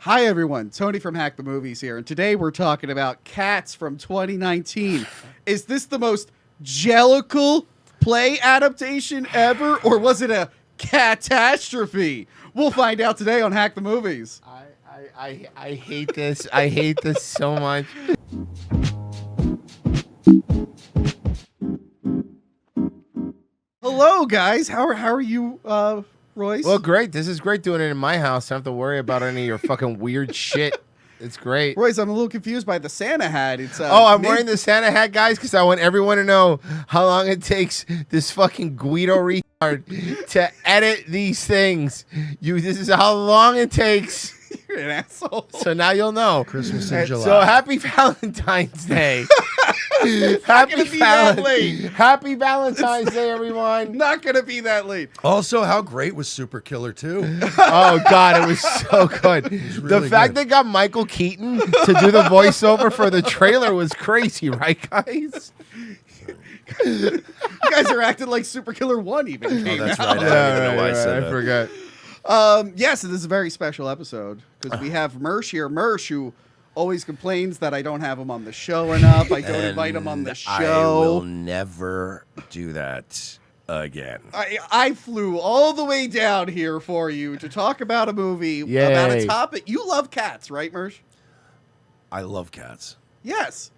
Hi everyone, Tony from Hack the Movies here, and today we're talking about Cats from 2019. Is this the most Jellicle play adaptation ever, or was it a CATastrophe? We'll find out today on Hack the Movies. I hate this. I hate this so much. Hello guys, how are you, Royce? Well, great. This is great doing it in my house. I don't have to worry about any of your fucking weird shit. It's great. Royce, I'm a little confused by the Santa hat. It's I'm wearing the Santa hat, guys, because I want everyone to know how long it takes this fucking Guido retard to edit these things. This is how long it takes. You're an asshole. So now you'll know. Christmas in July. So happy Valentine's Day. Happy Valentine's Day, everyone. Not gonna be that late. Also, how great was Super Killer 2? Oh, God, it was so good. Really the fact good. they got Michael Keaton to do the voiceover for the trailer was crazy, right, guys? You guys are acting like Super Killer 1 even came that's out. right. I don't even know why I said that. I forgot. Yes, this is a very special episode because we have Mersh here. Mersh, who always complains that I don't have him on the show enough. I don't invite him on the show. I will never do that again. I flew all the way down here for you to talk about a movie, about a topic. You love cats, right, Mersh? I love cats. Yes.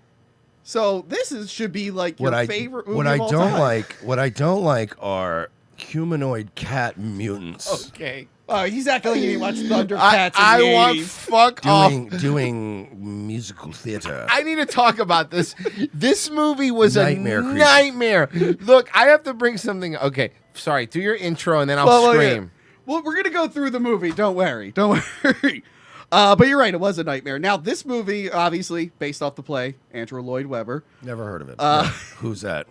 So this should be like your favorite movie of all time. What I don't like are humanoid cat mutants. Okay. Oh, he's acting like he didn't watch Thundercats. I want fuck off. Doing musical theater. I need to talk about this. This movie was Nightmare a creature. nightmare. Look, I have to bring something. Okay, sorry. Do your intro and then I'll scream. Well, we're gonna go through the movie. Don't worry. Don't worry. But you're right. It was a nightmare. Now, this movie, obviously, based off the play, Andrew Lloyd Webber. Never heard of it. No. Who's that?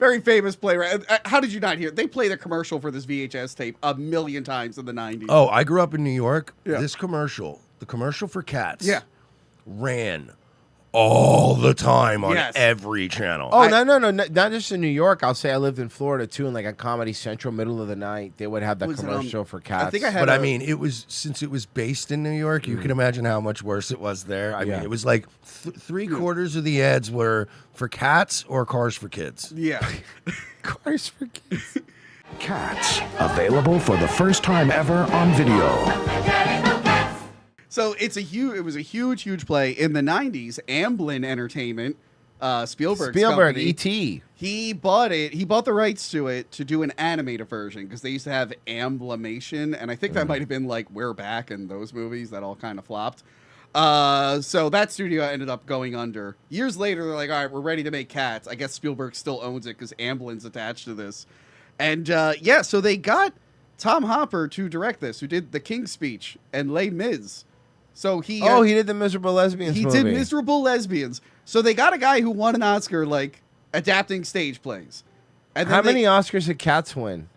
Very famous playwright. How did you not hear it? They play the commercial for this VHS tape a million times in the 90s. Oh, I grew up in New York. Yeah. This commercial, the commercial for cats, Yeah. ran all the time on Yes. every channel. Oh, no, not just in New York. I'll say I lived in Florida, too, and like on Comedy Central, middle of the night, they would have that Was it on- commercial for cats. I think I had But I mean, it was, since it was based in New York, you can imagine how much worse it was there. I mean, it was like three-quarters of the ads were for cats or Cars for Kids. Yeah. Cars for Kids. Cats, available for the first time ever on video. So it was a huge play in the 90s. Amblin Entertainment, Spielberg, E.T. He bought it. He bought the rights to it to do an animated version because they used to have Amblimation, and I think that might have been like We're Back and those movies that all kind of flopped. So that studio ended up going under. Years later, they're like, all right, we're ready to make Cats. I guess Spielberg still owns it because Amblin's attached to this. And so they got Tom Hopper to direct this, who did The King's Speech and Les Mis. So he did the Miserable Lesbians movie. He did Miserable Lesbians. So they got a guy who won an Oscar, like, adapting stage plays. And then How many Oscars did Cats win?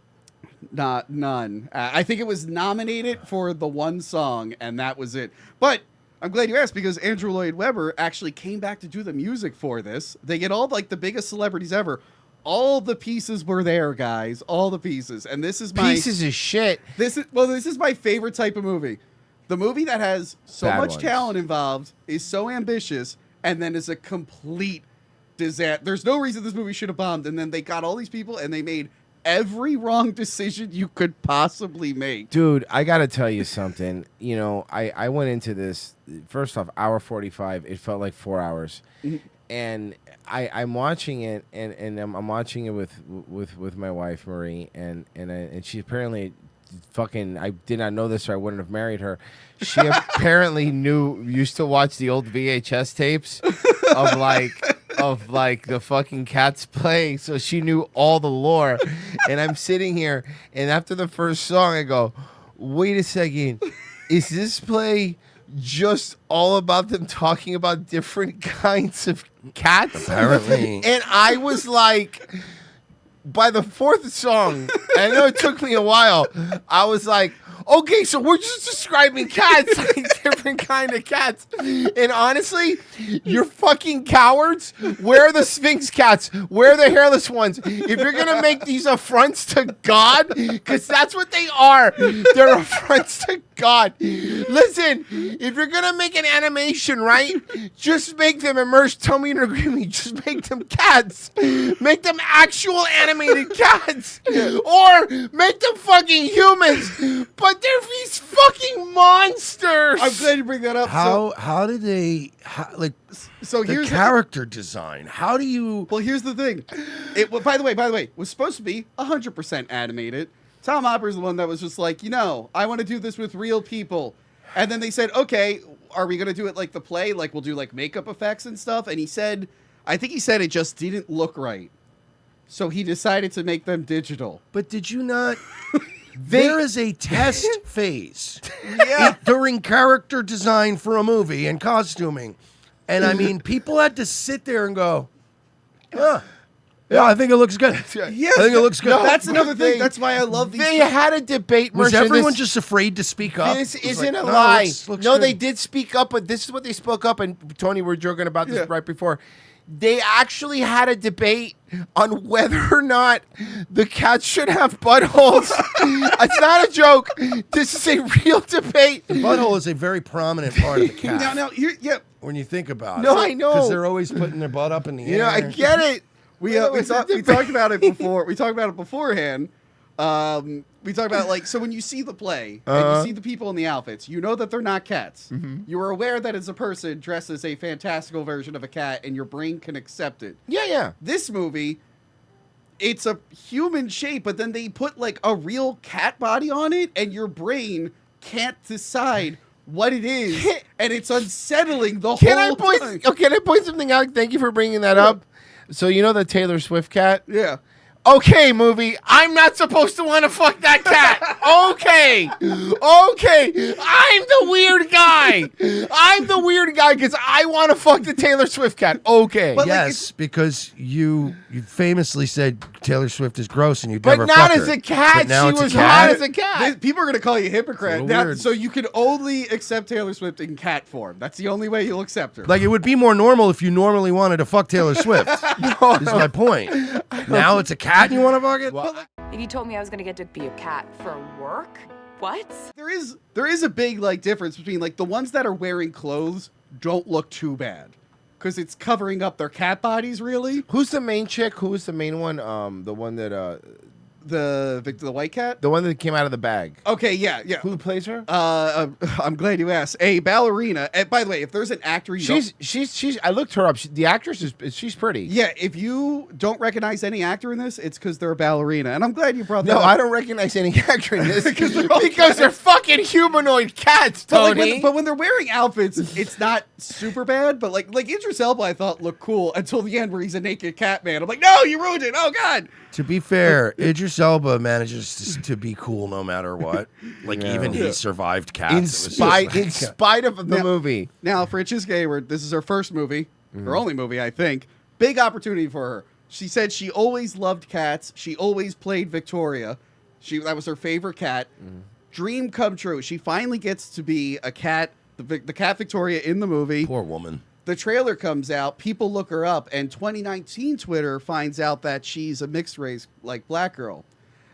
None. I think it was nominated for the one song, and that was it. But I'm glad you asked, because Andrew Lloyd Webber actually came back to do the music for this. They get all, like, the biggest celebrities ever. All the pieces were there, guys. All the pieces. And this is my... Pieces of shit. This is my favorite type of movie. The movie that has so Bad much ones. talent involved, is so ambitious, and then is a complete disaster. There's no reason this movie should have bombed, and then they got all these people, and they made every wrong decision you could possibly make. Dude, I got to tell you something. You know, I went into this, first off, hour 45. It felt like 4 hours. And I'm watching it, and I'm watching it with my wife, Marie, and she apparently... Fucking, I did not know this or I wouldn't have married her. She apparently used to watch the old VHS tapes of like the fucking Cats play, so she knew all the lore. And I'm sitting here, and after the first song, I go, wait a second, is this play just all about them talking about different kinds of cats? Apparently. And I was like... By the fourth song, I know it took me a while, I was like, okay, so we're just describing cats. Like, different kind of cats. And honestly, you're fucking cowards. Where are the Sphinx cats? Where are the hairless ones? If you're going to make these affronts to God, because that's what they are. They're affronts to God. Listen, if you're going to make an animation, right, just make them immersed. Tell me in agreement. Just make them cats. Make them actual animated cats. Or make them fucking humans. But they're these fucking monsters. I'm glad you bring that up. How did they So the here's character design? How do you? Well, here's the thing. By the way, it was supposed to be 100% animated. Tom Hopper's the one that was just like, I want to do this with real people. And then they said, okay, are we going to do it like the play? Like we'll do like makeup effects and stuff. And I think he said it just didn't look right. So he decided to make them digital. But did you not? There is a test phase Yeah. during character design for a movie and costuming. And I mean, people had to sit there and go, yeah, I think it looks good. Yeah. I think it looks good. No, that's another thing. That's why I love these. They had a debate. Was Merchant, everyone just afraid to speak up? This It was isn't like, a no, lie. looks No, good. they did speak up, but this is what they spoke up. And Tony, we were joking about this Yeah. right before. They actually had a debate on whether or not the cats should have buttholes. It's not a joke. This is a real debate. The butthole is a very prominent part of the cat. Now, yeah. When you think about it. No, I know. Because they're always putting their butt up in the air. I get it. We talked about it before. We talked about it beforehand. We talked about so when you see the play and you see the people in the outfits, you know that they're not cats. Mm-hmm. You are aware that it's a person dressed as a fantastical version of a cat, and your brain can accept it. Yeah. This movie, it's a human shape, but then they put like a real cat body on it, and your brain can't decide what it is, and it's unsettling the whole time. Can I point something out? Thank you for bringing that up. So you know the Taylor Swift cat? Yeah. Okay, movie, I'm not supposed to want to fuck that cat. Okay. I'm the weird guy because I want to fuck the Taylor Swift cat. Okay. But Yes, because you famously said Taylor Swift is gross and you'd But never not fuck as her. a cat. But now She it's a was cat? hot as a cat. People are going to call you a hypocrite. It's a little weird. So you can only accept Taylor Swift in cat form. That's the only way you'll accept her. Like, it would be more normal if you normally wanted to fuck Taylor Swift. Is my point. Now it's a cat and you want to fuck it? If you told me I was going to get to be a cat for work, what? there is a big difference between the ones that are wearing clothes don't look too bad because it's covering up their cat bodies. Really, Who's the main chick? Who was the main one? The one that the white cat. the one that came out of the bag. Okay, yeah. Who plays her? I'm glad you asked. A ballerina. And by the way, if there's an actor you don't, She's. I looked her up. The actress she's pretty. yeah, if you don't recognize any actor in this, it's because they're a ballerina. And I'm glad you brought that No, up. I don't recognize any actor in this Because they're all because they're fucking humanoid cats, But, Tony. when they're wearing outfits, it's not super bad. But like Idris Elba, I thought looked cool until the end where he's a naked cat man. I'm like, no, you ruined it. Oh God. To be fair, Idris Elba manages to be cool no matter what. Like, even he survived cats. in It was just in spite of the movie. Now, Francesca Hayward, this is her first movie, her only movie, I think. Big opportunity for her. She said she always loved cats. She always played Victoria. That was her favorite cat. Dream come true. She finally gets to be a cat, the cat Victoria in the movie. Poor woman. The trailer comes out, people look her up, and 2019 Twitter finds out that she's a mixed race, black girl.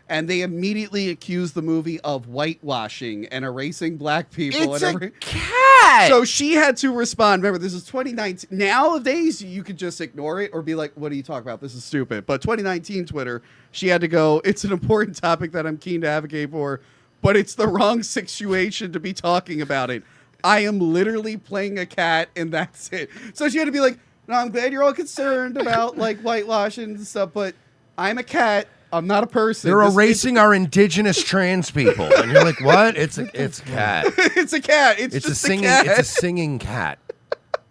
And they immediately accuse the movie of whitewashing and erasing black people. It's and a cat. So she had to respond. Remember, this is 2019. Nowadays, you could just ignore it or be like, what are you talking about? This is stupid. But 2019 Twitter, she had to go, it's an important topic that I'm keen to advocate for, but it's the wrong situation to be talking about it. I am literally playing a cat, and that's it. So she had to be like, no, I'm glad you're all concerned about whitewashing and stuff, but I'm a cat. I'm not a person. They're erasing our indigenous trans people, and you're like, "What? It's a cat. It's a cat. It's It's just a singing. cat. It's a singing cat."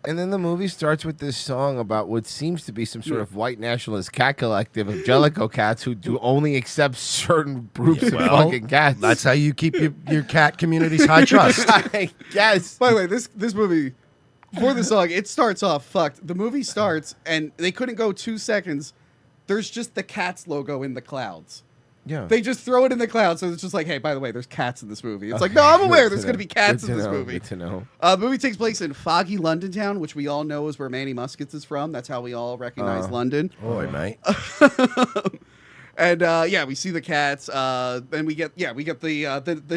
And then the movie starts with this song about what seems to be some sort of white nationalist cat collective of Jellicle cats who do only accept certain groups of fucking cats. That's how you keep your cat community's high trust. I guess. By the way, this movie, for the song, it starts off fucked. The movie starts, and they couldn't go 2 seconds. There's just the Cats logo in the clouds. Yeah. They just throw it in the cloud, so it's just like, hey, by the way, there's cats in this movie. It's like, no, I'm aware there's going to be cats in this movie. Good to know. The movie takes place in foggy London town, which we all know is where Manny Muskets is from. That's how we all recognize London. Boy, mate. And we see the cats. Then we get the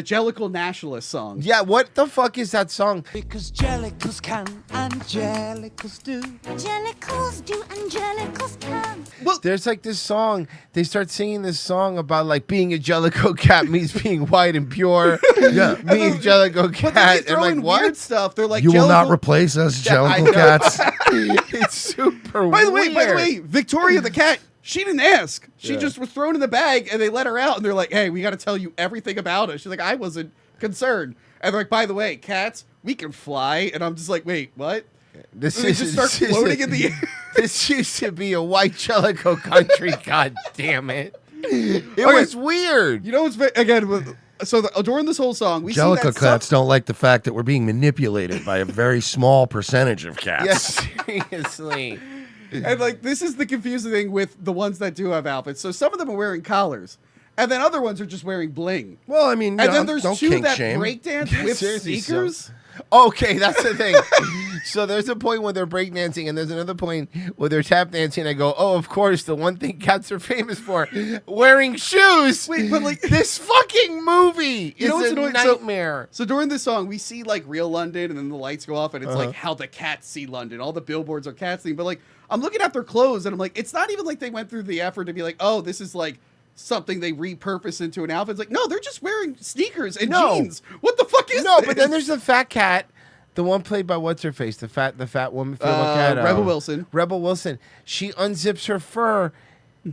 Jellicle nationalist song. Yeah, what the fuck is that song? Because Jellicles can and Jellicles do. Jellicles do and Jellicles can. There's like this song. They start singing this song about like being a Jellicle cat means being white and pure. Yeah. Being a Jellicle But then they cat. throw And in like, what? weird stuff. They're like, You will not Jellicle- replace us, I Jellicle know. cats. It's super By the weird. way, Victoria the cat, she didn't ask. She just was thrown in the bag, and they let her out, and they're like, hey, we got to tell you everything about us. She's like, I wasn't concerned. And they're like, by the way, cats, we can fly. And I'm just like, wait, what? This And they just start floating in the air. This used to be a white Jellicle country. God damn it! It was weird. You know what's during this whole song, we see Jellicle that cats don't like the fact that we're being manipulated by a very small percentage of cats. Yes, seriously. and like this is the confusing thing with the ones that do have outfits. So some of them are wearing collars, and then other ones are just wearing bling. Well, I mean, And then there's don't two kink that shame. breakdance with Seriously, sneakers. Okay, that's the thing. So there's a point where they're breakdancing, and there's another point where they're tap dancing. I go, oh, of course, the one thing cats are famous for, wearing shoes. Wait, but like This fucking movie is what's a annoying? nightmare. So during this song, we see like real London, and then the lights go off, and it's Uh-huh. like how the cats see London. All the billboards are cats thing, but like I'm looking at their clothes, and I'm like, it's not even like they went through the effort to be like, oh, this is like something they repurpose into an outfit. It's like, no, they're just wearing sneakers and jeans. What the fuck is No, this? but then there's the fat cat, the one played by what's her face, the fat woman, cat, Rebel Wilson. Rebel Wilson. She unzips her fur,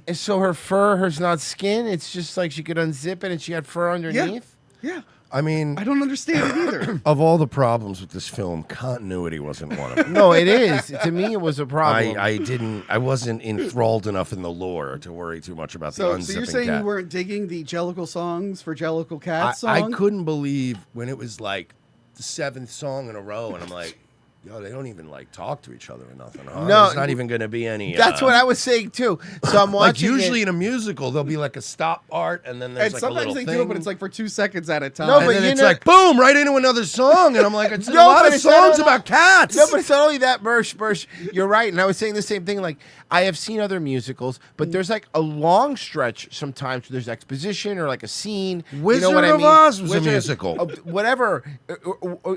and so her fur is not skin. It's just like she could unzip it, and she had fur underneath. Yeah. I mean, I don't understand it either. of all the problems with this film, continuity wasn't one of them. No, it is. To me, it was a problem. I wasn't enthralled enough in the lore to worry too much about the So unzipping you're saying cat. you weren't digging the Jellicle songs for Jellicle Cat song? I couldn't believe when it was like the 7th song in a row, and I'm like, yo, they don't even like talk to each other or nothing. Huh? No, There's not even going to be any. That's what I was saying too. So I'm like watching. usually it. in a musical, there'll be like a stop part, and then there's And like a sometimes little they thing. do it, but it's like for 2 seconds at a time. No, and but then you it's know- like boom, right into another song, and I'm like, it's a No, lot but of it's not songs only- about cats. No, but it's not only that, Bursch. You're right. And I was saying the same thing. Like, I have seen other musicals, but there's like a long stretch sometimes where there's exposition or like a scene. Wizard you know what of I mean? Oz was a musical. Whatever.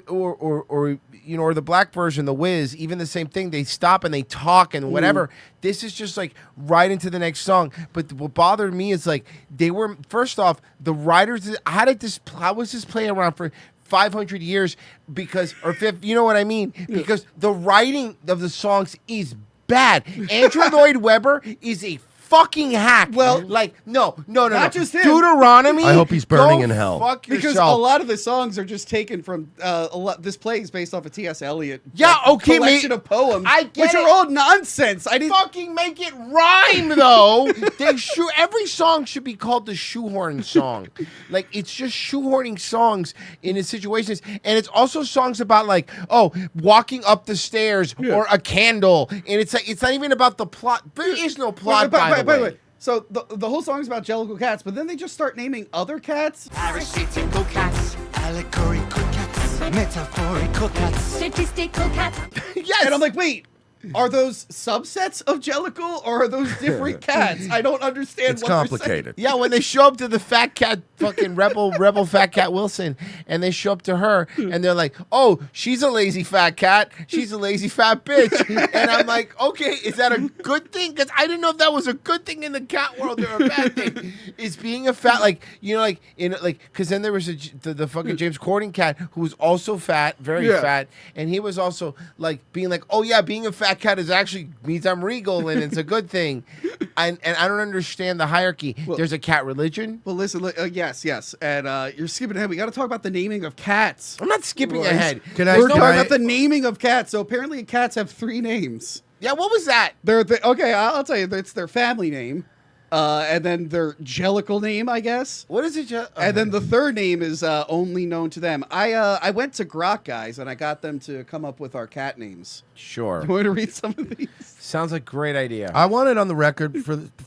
Or or the black version, The Wiz, even the same thing. They stop and they talk and whatever. This is just like right into the next song. But what bothered me is like they were, first off, the writers, how was this play around for 500 years? Because, or 50, you know what I mean? Because the writing of the songs is bad. Andrew Lloyd Webber is a fucking hack. Well, like, no. not just him. Deuteronomy. I hope he's burning go in hell. Fuck Because yourself. a lot of the songs are just taken from this play is based off of T.S. Eliot. Yeah, okay, collection of poems, I get which it. are all nonsense. I didn't. Fucking make it rhyme though. Every song should be called the shoehorn song. Like it's just shoehorning songs into situations, and it's also songs about like walking up the stairs or a candle, and it's like it's not even about the plot. There is no plot. By the way. So the whole song is about Jellicle cats, but then they just start naming other cats. Parasitical cats, allegorical cats, metaphorical cats. Statistical cats. Yes. And I'm like, wait, are those subsets of Jellicle or are those different cats? I don't understand. It's what they're saying. complicated. Yeah, when they show up to the fat cat, fucking rebel fat cat Wilson, and they show up to her, and they're like, "Oh, she's a lazy fat cat. She's a lazy fat bitch." And I'm like, "Okay, is that a good thing?" Because I didn't know if that was a good thing in the cat world or a bad thing. Is being a fat because then there was the fucking James Corden cat who was also fat, very fat, and he was also like being like, "Oh yeah, being a fat cat is actually means I'm regal and it's a good thing," and I don't understand the hierarchy. There's a cat religion. Well, listen, yes, and you're skipping ahead. We got to talk about the naming of cats. I'm not skipping Royce. ahead. We're talking about the naming of cats. So apparently, cats have 3 names. Yeah, what was that? Okay, I'll tell you. It's their family name. And then their Jellicle name, I guess. What is it? And then the third name is only known to them. I went to Grok Guys and I got them to come up with our cat names. Sure. You want to read some of these? Sounds like a great idea. I want it on the record,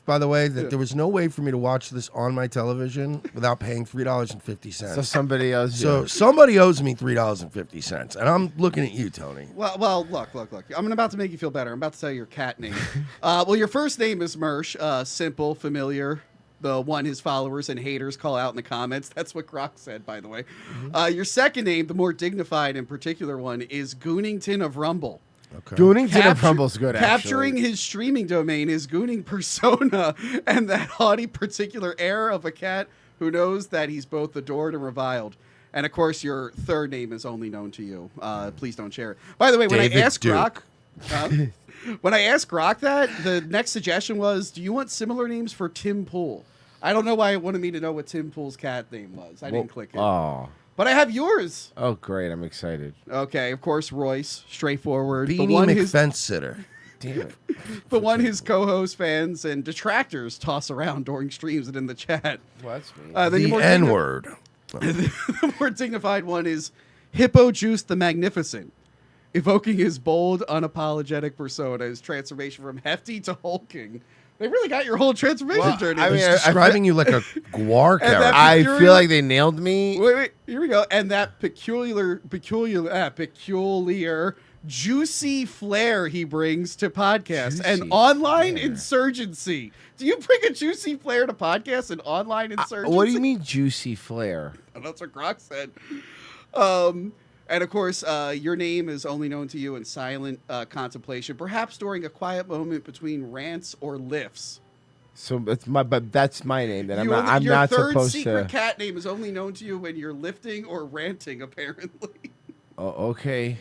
by the way, that there was no way for me to watch this on my television without paying $3.50. So somebody else. So somebody owes me $3.50, and I'm looking at you, Tony. Well, look. I'm about to make you feel better. I'm about to tell you your cat name. Well, your first name is Mersh. Simple, familiar. The one his followers and haters call out in the comments. That's what Grok said, by the way. Your second name, the more dignified and particular one, is Goonington of Rumble. Okay. Goonington of Rumble's good, Capturing actually. his streaming domain is Gooning persona and that haughty particular air of a cat who knows that he's both adored and reviled. And of course, your third name is only known to you. Please don't share it. By the way, when David I asked Duke. Grok, when I asked Grok that, the next suggestion was, "Do you want similar names for Tim Pool?" I don't know why it wanted me to know what Tim Pool's cat name was. I didn't click it. Oh. But I have yours. Oh, great. I'm excited. Okay, of course, Royce, straightforward. Beanie McFence sitter. Damn it. The one his co-host, fans, and detractors toss around during streams and in the chat. Well, that's me. Then The your N-word. the more dignified one is Hippo Juice the Magnificent, evoking his bold, unapologetic persona, his transformation from hefty to hulking. They really got your whole transformation journey. I mean, He's describing you like a guar And that- character. I peculiar- feel like they nailed me. Wait, here we go. And that peculiar, juicy flair he brings to podcasts and Juicy online flair. insurgency. Do you bring a juicy flair to podcasts and online insurgency? What do you mean, juicy flair? That's what Grok said. And of course, your name is only known to you in silent contemplation, perhaps during a quiet moment between rants or lifts. So but that's my name. Then Your I'm not third supposed secret to. cat name is only known to you when you're lifting or ranting, apparently. Oh, okay.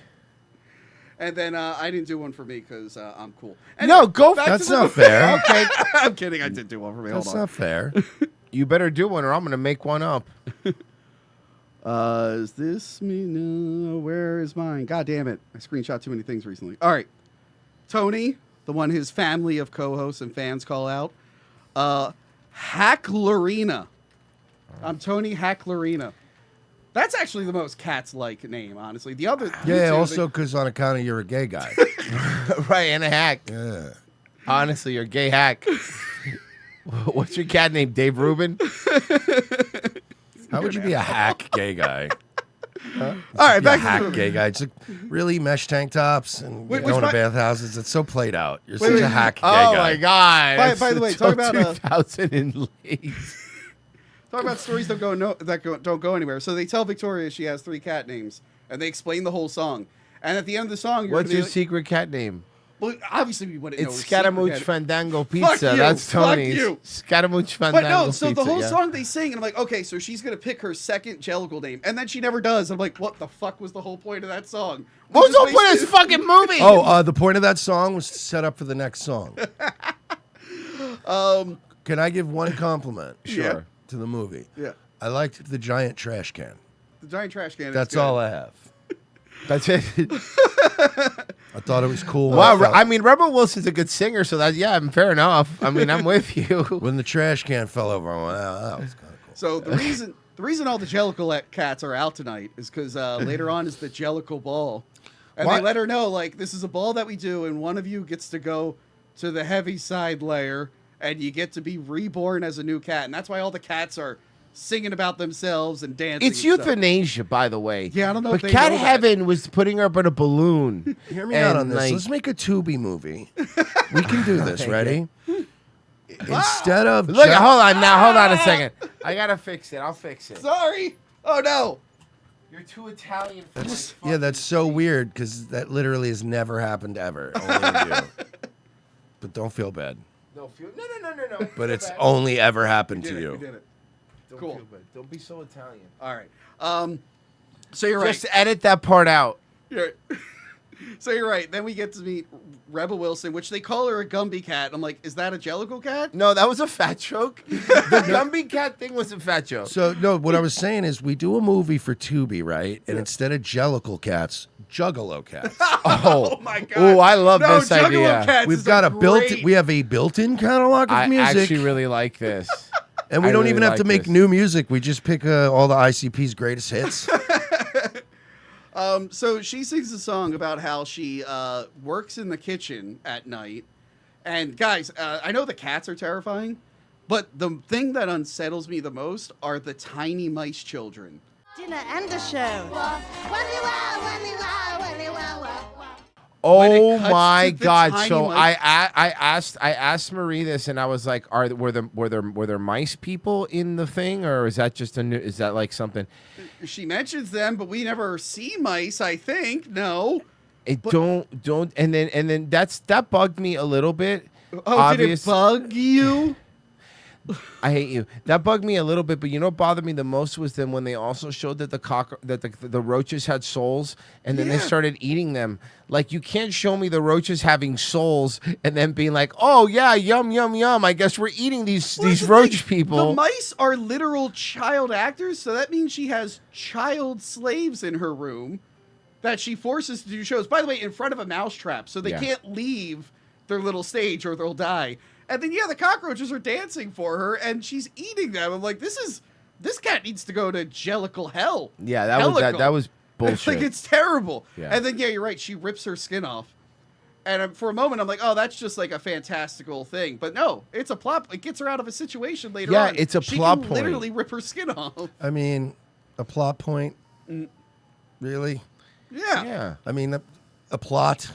And then I didn't do one for me because I'm cool. No, go. back to That's the not movie. fair. Okay. I'm kidding. I did do one for me. That's Hold on. not fair. You better do one, or I'm gonna make one up. Is this me? No, where is mine? God damn it. I screenshot too many things recently. All right. Tony, the one his family of co-hosts and fans call out. Hacklerina. I'm Tony Hacklerina. That's actually the most cats-like name, honestly. The other... Yeah, also because on account of you're a gay guy. Right, and a hack. Yeah. Honestly, you're a gay hack. What's your cat name? Dave Rubin? How would you be a hack gay guy? All right, back to the hack movie. gay guy. It's like really mesh tank tops and Wait, going to which bathhouses. It's so played out. You're Wait, such wait. a hack gay Oh guy. my god! By the way, talk about 2008. Talk about stories that don't go anywhere. So they tell Victoria she has 3 cat names, and they explain the whole song. And at the end of the song, you're What's gonna be your like, secret cat name? well, obviously we wouldn't know. It's her secret Scaramouche cat. Fandango Pizza. you, That's fuck Tony's. you. Scaramouche Fandango But no, Pizza. so the whole yeah. song they sing, and I'm like, okay, so she's gonna pick her second Jellicle name, and then she never does. I'm like, what the fuck was the whole point of that song? What was We the whole just point of this wasted- fucking movie? Oh, the point of that song was to set up for the next song. Can I give one compliment? Sure. To the movie. Yeah, I liked the giant trash can. the giant trash can. is That's good. all I have. That's it. I thought it was cool. Wow, when I mean, Rebel Wilson's a good singer, so that fair enough. I mean, I'm with you. when the trash can fell over, I went, oh, that was kind of cool. So the reason all the Jellicle cats are out tonight is because later on is the Jellicle ball, and What? they let her know like this is a ball that we do, and one of you gets to go to the heavy side layer, and you get to be reborn as a new cat, and that's why all the cats are singing about themselves and dancing. It's and stuff. euthanasia, by the way. Yeah, I don't know But if they Cat know that. Heaven was putting her up in a balloon. Hear me out And, on this. like- Let's make a Tubi movie. We can do this. Ready? Instead of Look, Jack- hold on a second. I gotta fix it. I'll fix it. Sorry. Oh no. You're too Italian for That's, my yeah, that's so weird because that literally has never happened ever. Only to you. But don't feel bad. No. But Feel it's bad. only ever happened We to did it. you. We did it. Don't cool. feel bad. Don't be so Italian. All right. So you're right. Just edit that part out. You're- So you're right. Then we get to meet Rebel Wilson, which they call her a Gumby cat. I'm like, is that a Jellicle cat? No, that was a fat joke. The Gumby cat thing was a fat joke. So no, what I was saying is we do a movie for Tubi, right? And instead of Jellicle cats, Juggalo cats. Oh my God. Oh, I love No, this Juggalo idea. cats We've is got a great- we have a built-in catalog of I music. actually really like this. And we I don't really even have to like make this. new music. We just pick all the ICP's greatest hits. So she sings a song about how she works in the kitchen at night. And guys, I know the cats are terrifying, but the thing that unsettles me the most are the tiny mice children. Dinner and a show. When it Oh cuts my to the God! tiny So mice- I asked Marie this, and I was like, were there mice people in the thing, or is that just is that like something? She mentions them, but we never see mice, I think. No. Don't and then that bugged me a little bit. Oh, did it bug you? I hate you. That bugged me a little bit, but you know what bothered me the most was then when they also showed that the roaches had souls, and then they Yeah. started eating them. Like, you can't show me the roaches having souls and then being like, "Oh yeah, yum yum yum. I guess we're eating these roach people." The mice are literal child actors, so that means she has child slaves in her room that she forces to do shows. By the way, in front of a mousetrap, so they Yeah. can't leave their little stage or they'll die. And then, yeah, the cockroaches are dancing for her, and she's eating them. I'm like, this cat needs to go to Jellicle hell. Yeah, that was bullshit. Like, it's terrible. Yeah. And then, yeah, you're right. She rips her skin off. And for a moment, I'm like, oh, that's just like a fantastical thing. But no, it's a plot. It gets her out of a situation later Yeah, on. it's a she plot can point. literally rip her skin off. I mean, a plot point? Really? Yeah. Yeah. I mean, a plot?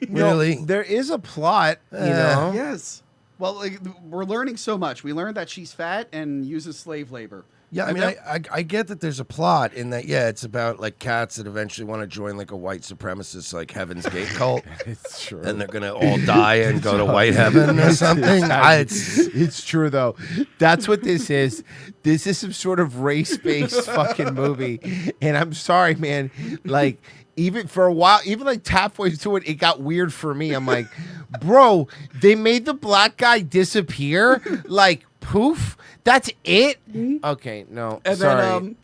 No, Really? there is a plot, you know. Yes. Well, like, we're learning so much. We learned that she's fat and uses slave labor. Yeah, I And mean, that- I get that there's a plot in that. Yeah, it's about like cats that eventually want to join like a white supremacist like Heaven's Gate cult, It's true. and they're gonna all die and go to white heaven or something. It's true though. That's what this is. This is some sort of race-based fucking movie. And I'm sorry, man. Like, even for a while, even like halfway through it, it got weird for me. I'm like, bro, they made the black guy disappear. Like, poof. That's it. Okay, no. And sorry.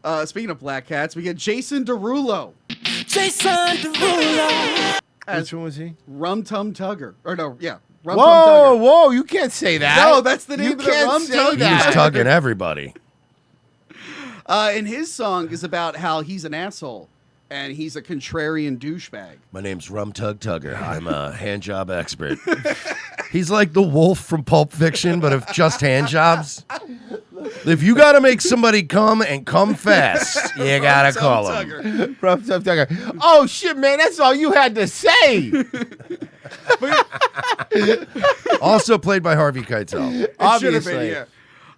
then, speaking of black cats, we get Jason Derulo Jason Derulo. Which one was he? Rum Tum Tugger. Or no, yeah. Rum Whoa, Tum Tugger. whoa! You can't say that. No, that's the name You of the can't Rum say Tugger. He was that. tugging everybody. And his song is about how he's an asshole and he's a contrarian douchebag. My name's Rum Tug Tugger. I'm a hand job expert. He's like the wolf from Pulp Fiction, but of just hand jobs. If you got to make somebody come and come fast, you got to call him. Tugger. Rough Tough Tugger. Oh shit, man! That's all you had to say. Also played by Harvey Keitel. It should have Obviously. been,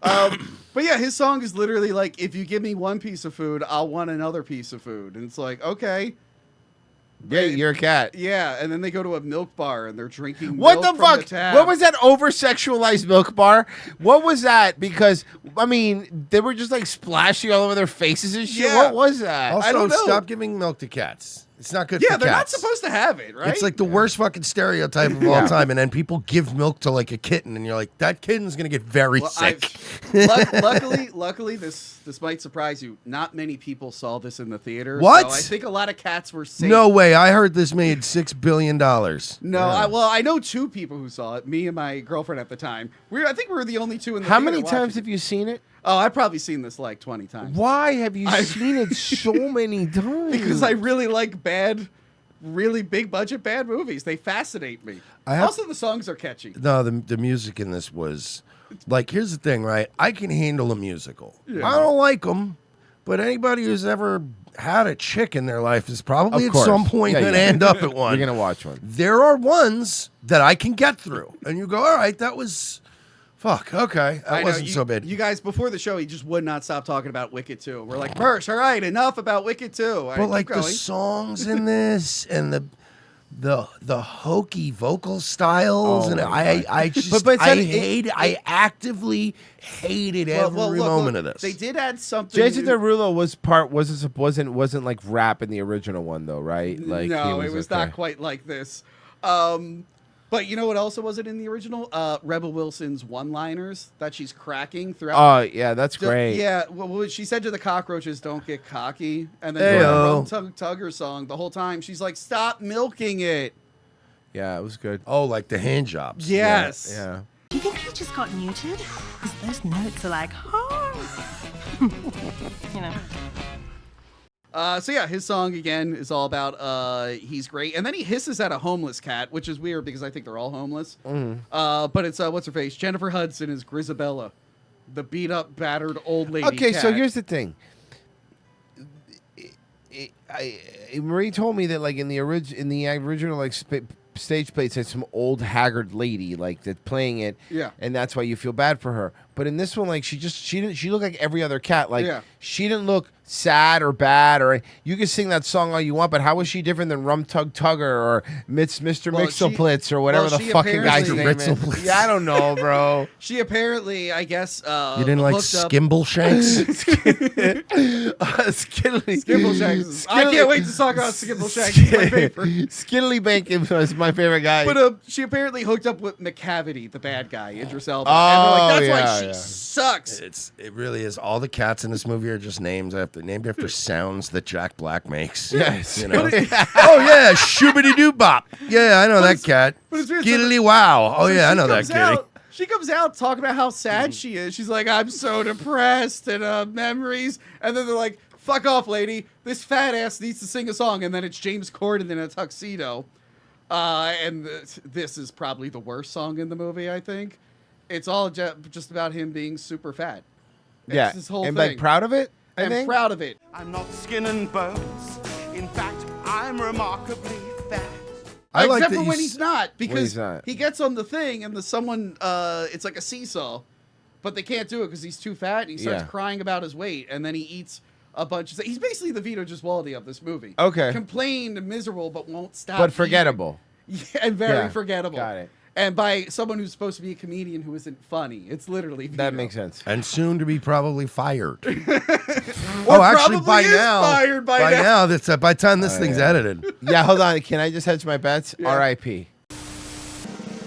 yeah. But yeah, his song is literally like, if you give me one piece of food, I'll want another piece of food. And it's like, okay. Yeah, you're a cat. Yeah, and then they go to a milk bar and they're drinking What milk the from fuck? tap. What was that over-sexualized milk bar? What was that? Because I mean, they were just like splashing all over their faces and shit. Yeah. What was that? Also, don't know. stop giving milk to cats. It's not good Yeah, for they're not cats. supposed to have it, right? It's like the worst fucking stereotype of all time. And then people give milk to like a kitten, and you're like, that kitten's going to get very sick. Luckily, this might surprise you. Not many people saw this in the theater. What? So I think a lot of cats were safe. No way. I heard this made $6 billion. No, I know two people who saw it. Me and my girlfriend at the time. I think we were the only two in the How theater many watching times it. have you seen it? Oh, I've probably seen this like 20 times. Why have you seen it so many times? Because I really like really big budget bad movies. They fascinate me. have- Also, the songs are catchy. No, the music in this was like, here's the thing, right? I can handle a musical. Yeah. I don't like them, but anybody who's ever had a chick in their life is probably Of at course. some point Yeah, going to yeah. end up at one. You're gonna watch one. There are ones that I can get through, and you go, all right, that was, fuck, okay, I that know, wasn't so bad. You guys, before the show, he just would not stop talking about Wicked 2. We're like, Mersh, all right, enough about Wicked 2. All right, But keep like the going. songs in this and the hokey vocal styles, Oh and my I just But I actively hated every moment of this. They did add something. Jason new. Derulo wasn't like rap in the original one though, right? Like No, he it was okay. not quite like this. But you know what also wasn't in the original? Rebel Wilson's one-liners that she's cracking throughout. Oh yeah, that's great. Yeah, well, she said to the cockroaches, "Don't get cocky," and then Heyo. the Tugger song the whole time. She's like, "Stop milking it." Yeah, it was good. Oh, like the hand jobs. Yes. Yeah. Do you think he just got neutered? Because those notes are like, you know. So yeah, his song again is all about he's great, and then he hisses at a homeless cat, which is weird because I think they're all homeless. But it's what's her face? Jennifer Hudson is Grizabella, the beat up, battered old lady. Okay, so cat. here's the thing. Marie told me that like in the original like stage play, it said some old haggard lady like that's playing it. Yeah. And that's why you feel bad for her. But in this one, like she looked like every other cat. Like she didn't look sad or bad, or you can sing that song all you want, but how was she different than Tugger or Mr. Mixelplitz or whatever the fucking guy's name is? Yeah, I don't know, bro. She apparently, I guess, You didn't like Skimbleshanks? Skimbleshanks. I can't wait to talk about Skimbleshanks. It's my favorite. Skiddly Bacon was my favorite guy. But she apparently hooked up with Macavity, the bad guy, Idris Elba. Oh, and they're like, that's why yeah. she sucks. It really is. All the cats in this movie are just named after sounds that Jack Black makes. Yes. You know? Oh yeah, shoobity doo bop. Yeah, I know that cat. but it's weird, Skiddly wow. Oh So yeah, I she know that comes kitty. out- She comes out talking about how sad she is. She's like, I'm so depressed and memories. And then they're like, fuck off, lady. This fat ass needs to sing a song. And then it's James Corden in a tuxedo. And this is probably the worst song in the movie, I think. It's all just about him being super fat. Yeah, It's his whole and thing. like proud of it. I I'm think. proud of it. I'm not skin and bones. In fact, I'm remarkably fat. I like Except that for you when he's not, because he's not. he gets on the thing and someone, it's like a seesaw, but they can't do it because he's too fat. And he starts Yeah. crying about his weight, and then he eats a bunch of. He's basically the Vito Gesualdi of this movie. Okay. Complained and miserable, but won't stop. But eating. forgettable. Yeah, and very Yeah, forgettable. got it. And by someone who's supposed to be a comedian who isn't funny. It's literally Vito. That makes sense. And soon to be probably fired. Or actually, probably by is now, fired by now. that's by the time this thing's edited. Yeah, hold on. Can I just hedge my bets? Yeah. R.I.P.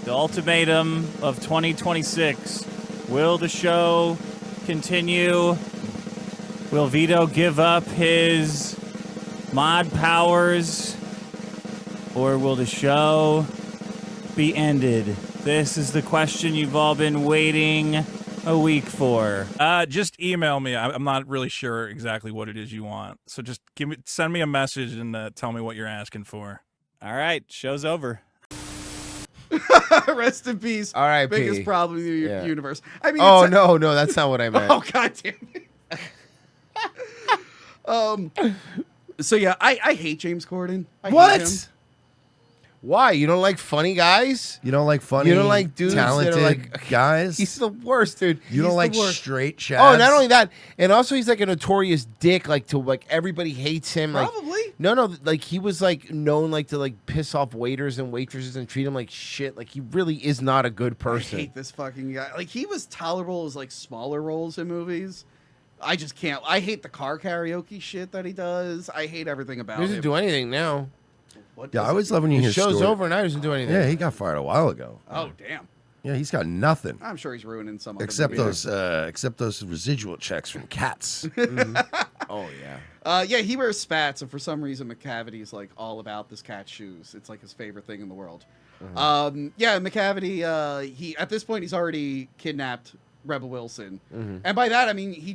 The ultimatum of 2026. Will the show continue? Will Vito give up his mod powers? Or will the show be ended? This is the question you've all been waiting a week for. Just email me. I'm not really sure exactly what it is you want. So just send me a message and tell me what you're asking for. All right, show's over. Rest in peace. R.I.P. Biggest problem in the Yeah. universe. I mean, Oh it's no, that's not what I meant. Oh god damn it. So yeah, I hate James Corden. I hate him. Why? You don't like funny guys? You don't like funny, You don't like dudes that are talented like- guys? He's the worst, dude. You don't he's like the worst. straight chads? Oh, not only that, and also he's like a notorious dick. Like to like everybody hates him. Probably. Like, no, like he was like known like to like piss off waiters and waitresses and treat them like shit. Like he really is not a good I person. hate this fucking guy. Like he was tolerable as like smaller roles in movies. I just can't. I hate the car karaoke shit that he does. I hate everything about He him. doesn't do anything now. What Yeah, does I always love when you The hear show's story- over now. He doesn't do anything. Yeah, he got fired a while ago. Oh damn! Yeah, he's got nothing I'm sure he's ruining some. Other except movie. those residual checks from cats. Oh yeah. Yeah, he wears spats, and for some reason, Macavity is like all about this cat's shoes. It's like his favorite thing in the world. Yeah, Macavity. He at this point he's already kidnapped Rebel Wilson, and by that I mean he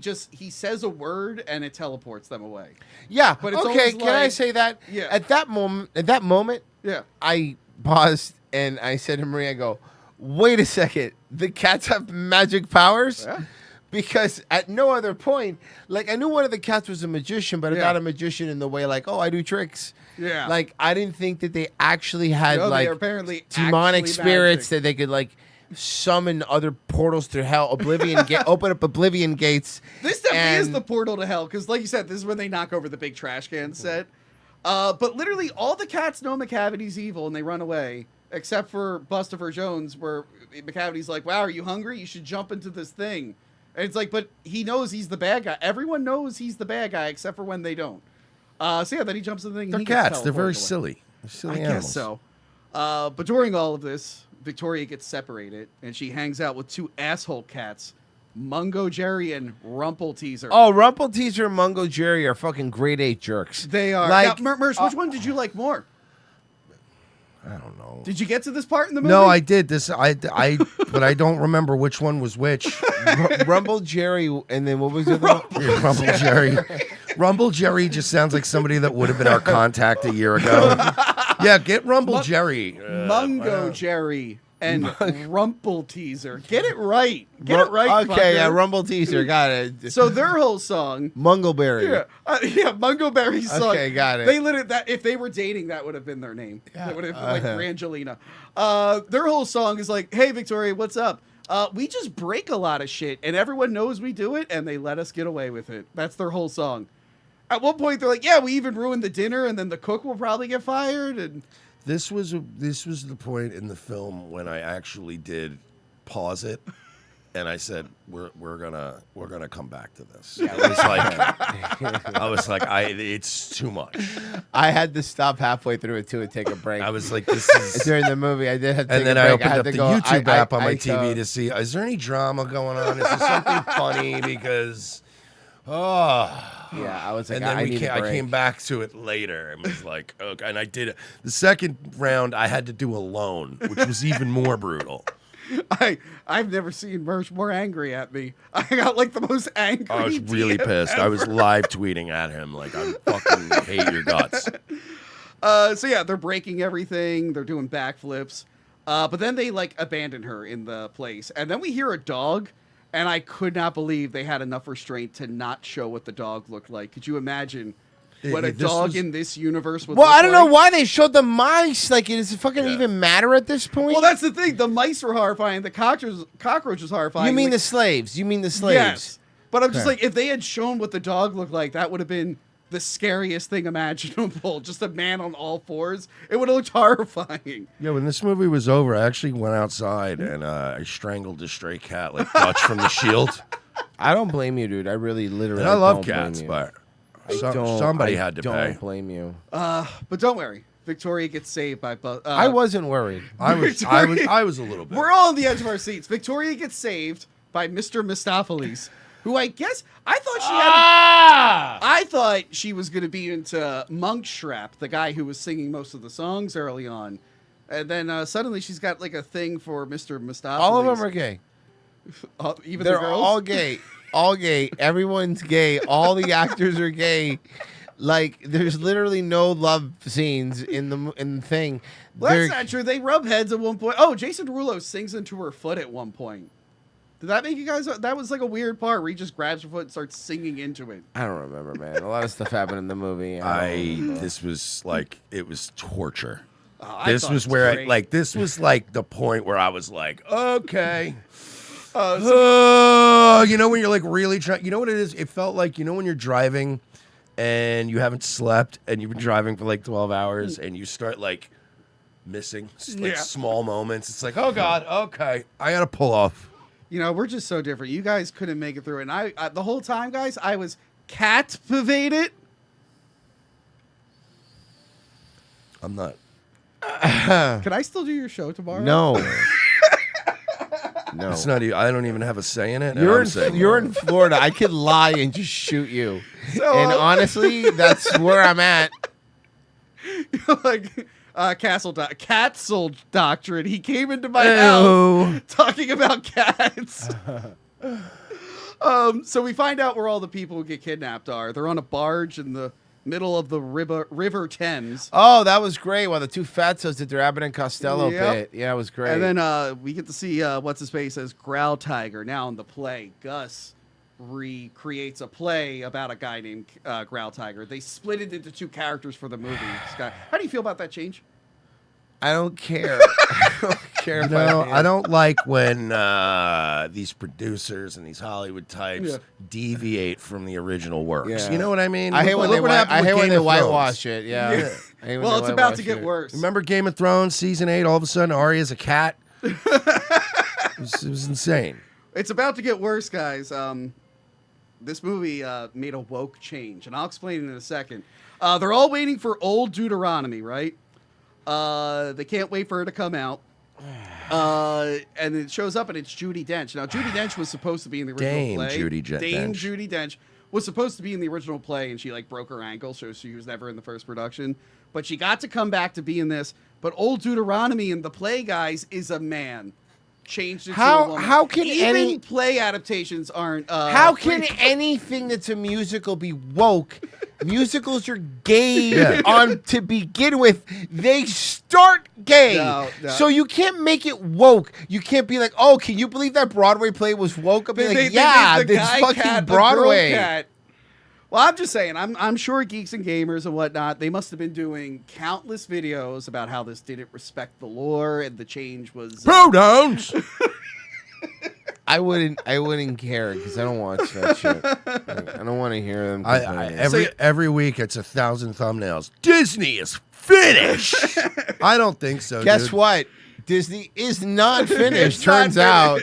says a word and it teleports them away. Yeah. But it's okay. always Can I like- say that? Yeah. At that moment, Yeah. I paused and I said to Maria, I go, wait a second. The cats have magic powers? Yeah. Because at no other point, like I knew one of the cats was a magician, but Yeah. not a magician in the way like, oh, I do tricks. Yeah. Like I didn't think that they actually had No, they like are apparently demonic actually spirits magic. that they could like summon other portals to hell, open up oblivion gates. This definitely is and- the portal to hell, because like you said, this is when they knock over the big trash can set. But literally all the cats know Macavity's evil and they run away, except for Mustafles Jones, where Macavity's like, wow, are you hungry? You should jump into this thing. And it's like, but he knows he's the bad guy. Everyone knows he's the bad guy, except for when they don't. So yeah, then he jumps in the thing. They're and he gets cats. They're very teleported away. silly. They're silly I animals. guess so. But during all of this, Victoria gets separated, and she hangs out with two asshole cats, Mungojerrie and Rumpleteazer. Oh, Rumpleteazer and Mungojerrie are fucking grade 8 jerks. They are. Like, Now, Mersh, which one did you like more? I don't know. Did you get to this part in the movie? No, I did this. But I don't remember which one was which. Rumplejerrie, and then what was the other one? Rumplejerrie. Rumplejerrie just sounds like somebody that would have been our contact a year ago. Yeah, get Rumplejerrie. Mungojerrie and Rumpleteazer. Get it right. Get it right. Okay, fucker. yeah, Rumpleteazer, got it. So their whole song. Mungleberry. Yeah, Mungoberry's song. Okay, got it. They literally that if they were dating, that would have been their name. That would have been like Brangelina. Their whole song is like, "Hey Victoria, what's up? We just break a lot of shit, and everyone knows we do it, and they let us get away with it." That's their whole song. At one point, they're like, "Yeah, we even ruined the dinner, and then the cook will probably get fired." And This was the point in the film when I actually did pause it, and I said, "We're gonna come back to this." I was like, it's too much. I had to stop halfway through it too and take a break. I was like, this is. During the movie, I did have to And take then a I break. opened had up to the go, YouTube app on my I TV to see, is there any drama going on? Is there something funny? Because, yeah, I was like, and then I came back to it later and was like, okay. And I did it. The second round I had to do alone, which was even more brutal. I've never seen Mersh more angry at me. I got like the most angry. I was really DM pissed. I was ever. live tweeting at him like, I fucking hate your guts. So yeah, they're breaking everything. They're doing backflips. But then they like abandon her in the place, and then we hear a dog. And I could not believe they had enough restraint to not show what the dog looked like. Could you imagine what a This dog was- in this universe would Well, look I don't know like? why they showed the mice. Like, does it fucking even matter at this point? Well, that's the thing. The mice were horrifying. The cockroach was horrifying. You mean Like, the slaves? You mean the slaves? Yes. But I'm just Okay. like, if they had shown what the dog looked like, that would have been the scariest thing imaginable. Just a man on all fours. It would have looked horrifying. Yeah, when this movie was over, I actually went outside and I strangled a stray cat like Dutch from The Shield. I don't blame you, dude. I really, literally, And I love don't blame cats, you. but Don't- somebody I had to don't pay. blame you. But don't worry. Victoria gets saved by... I wasn't worried. I was a little bit. We're all on the edge of our seats. Victoria gets saved by Mr. Mustafles, who I guess I thought she had. I thought she was going to be into Monk Shrap, the guy who was singing most of the songs early on, and then suddenly she's got like a thing for Mr. Mustafles. All of them are gay. Even They're the girls. all gay. All gay. Everyone's gay. All the actors are gay. Like, there's literally no love scenes in the thing. Well, They're- that's not true. They rub heads at one point. Oh, Jason Derulo sings into her foot at one point. Did that make you guys? That was like a weird part where he just grabs her foot and starts singing into it. I don't remember, man. A lot of stuff happened in the movie. This was like, it was torture. I This thought was it where great. this was like the point where I was like, okay. You know, when you're like really trying, you know what it is? It felt like, you know, when you're driving and you haven't slept and you've been driving for like 12 hours and you start like missing like small moments. It's like, oh God, okay, I gotta pull off. You know, we're just so different. You guys couldn't make it through, and I the whole time, guys, I was captivated. I'm not. Can I still do your show tomorrow? No. No. It's not. I don't even have a say in it. and You're I'm saying you're no. in Florida. I could lie and just shoot you. So, And honestly, that's where I'm at. like Castle Doctrine. He came into my house talking about cats. So we find out where all the people who get kidnapped are. They're on a barge in the middle of the River Thames. Oh, that was great. While the two fatzos did their Abbott and Costello Yep. bit. Yeah, it was great. And then we get to see what's his face as Growl Tiger. Now in the play, Gus recreates a play about a guy named Growl Tiger. They split it into two characters for the movie. Scott, how do you feel about that change? I don't care. I don't Sheriff You know, Ivan. I don't like when these producers and these Hollywood types deviate from the original works. Yeah. You know what I mean? I hate Look when they what happened I with hate when Game they of Thrones. whitewash it. Yeah. I hate when Well, they it's about to whitewash get it. worse. Remember Game of Thrones season 8? All of a sudden, Arya's a cat. It was insane. It's about to get worse, guys. This movie made a woke change, and I'll explain it in a second. They're all waiting for old Deuteronomy, right? They can't wait for her to come out. And it shows up, and it's Judi Dench. Now, Judi Dench was supposed to be in the original Dame play. Judi Dame Dench. Judi Dench was supposed to be in the original play, and she like broke her ankle, so she was never in the first production. But she got to come back to be in this. But old Deuteronomy in the play, guys, is a man. Changed it to a woman. How can Even any play adaptations aren't? how can free- anything that's a musical be woke? Musicals are gay Yeah. on to begin with. They start gay, No. so you can't make it woke. You can't be like, "Oh, can you believe that Broadway play was woke?" I'll be like, They "Yeah, made the this guy fucking cat a girl Broadway." cat. Well, I'm just saying, I'm sure geeks and gamers and whatnot, they must have been doing countless videos about how this didn't respect the lore and the change was. Pronouns. I wouldn't care because I don't watch that shit. Like, I don't want to hear them. Every week it's 1,000 thumbnails. Disney is finished. I don't think so. Guess dude. what? Disney is not finished. It's not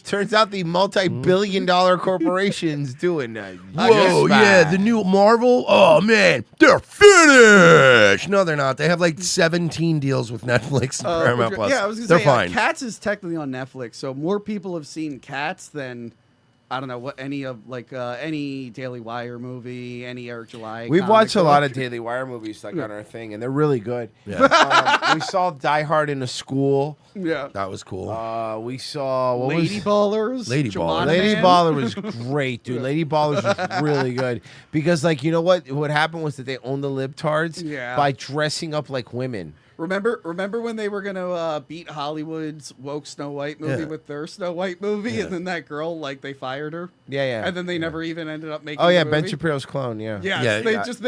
Turns out the multi-billion-dollar corporations doing that. Whoa, yeah, the new Marvel. Oh man, they're finished. No, they're not. They have like 17 deals with Netflix and Paramount Plus. Yeah, I was gonna they're say, fine. Cats is technically on Netflix, so more people have seen Cats than I don't know what any of any Daily Wire movie, any Eric July. We've comic watched a lot book. of Daily Wire movies like on our thing, and they're really good. Yeah. We saw Die Hard in a school. Yeah. That was cool. We saw what Lady was Ballers. Lady Juana Ballers. Lady Man. Baller was great, dude. Lady Ballers was really good because, like, you know what? What happened was that they owned the libtards Yeah. by dressing up like women. Remember when they were gonna beat Hollywood's woke Snow White movie Yeah. with their Snow White movie, Yeah. and then that girl they fired her. Yeah, yeah. And then they never even ended up making. Oh yeah, the Ben movie. Shapiro's clone. Yeah. Yeah, Yeah, they yeah. just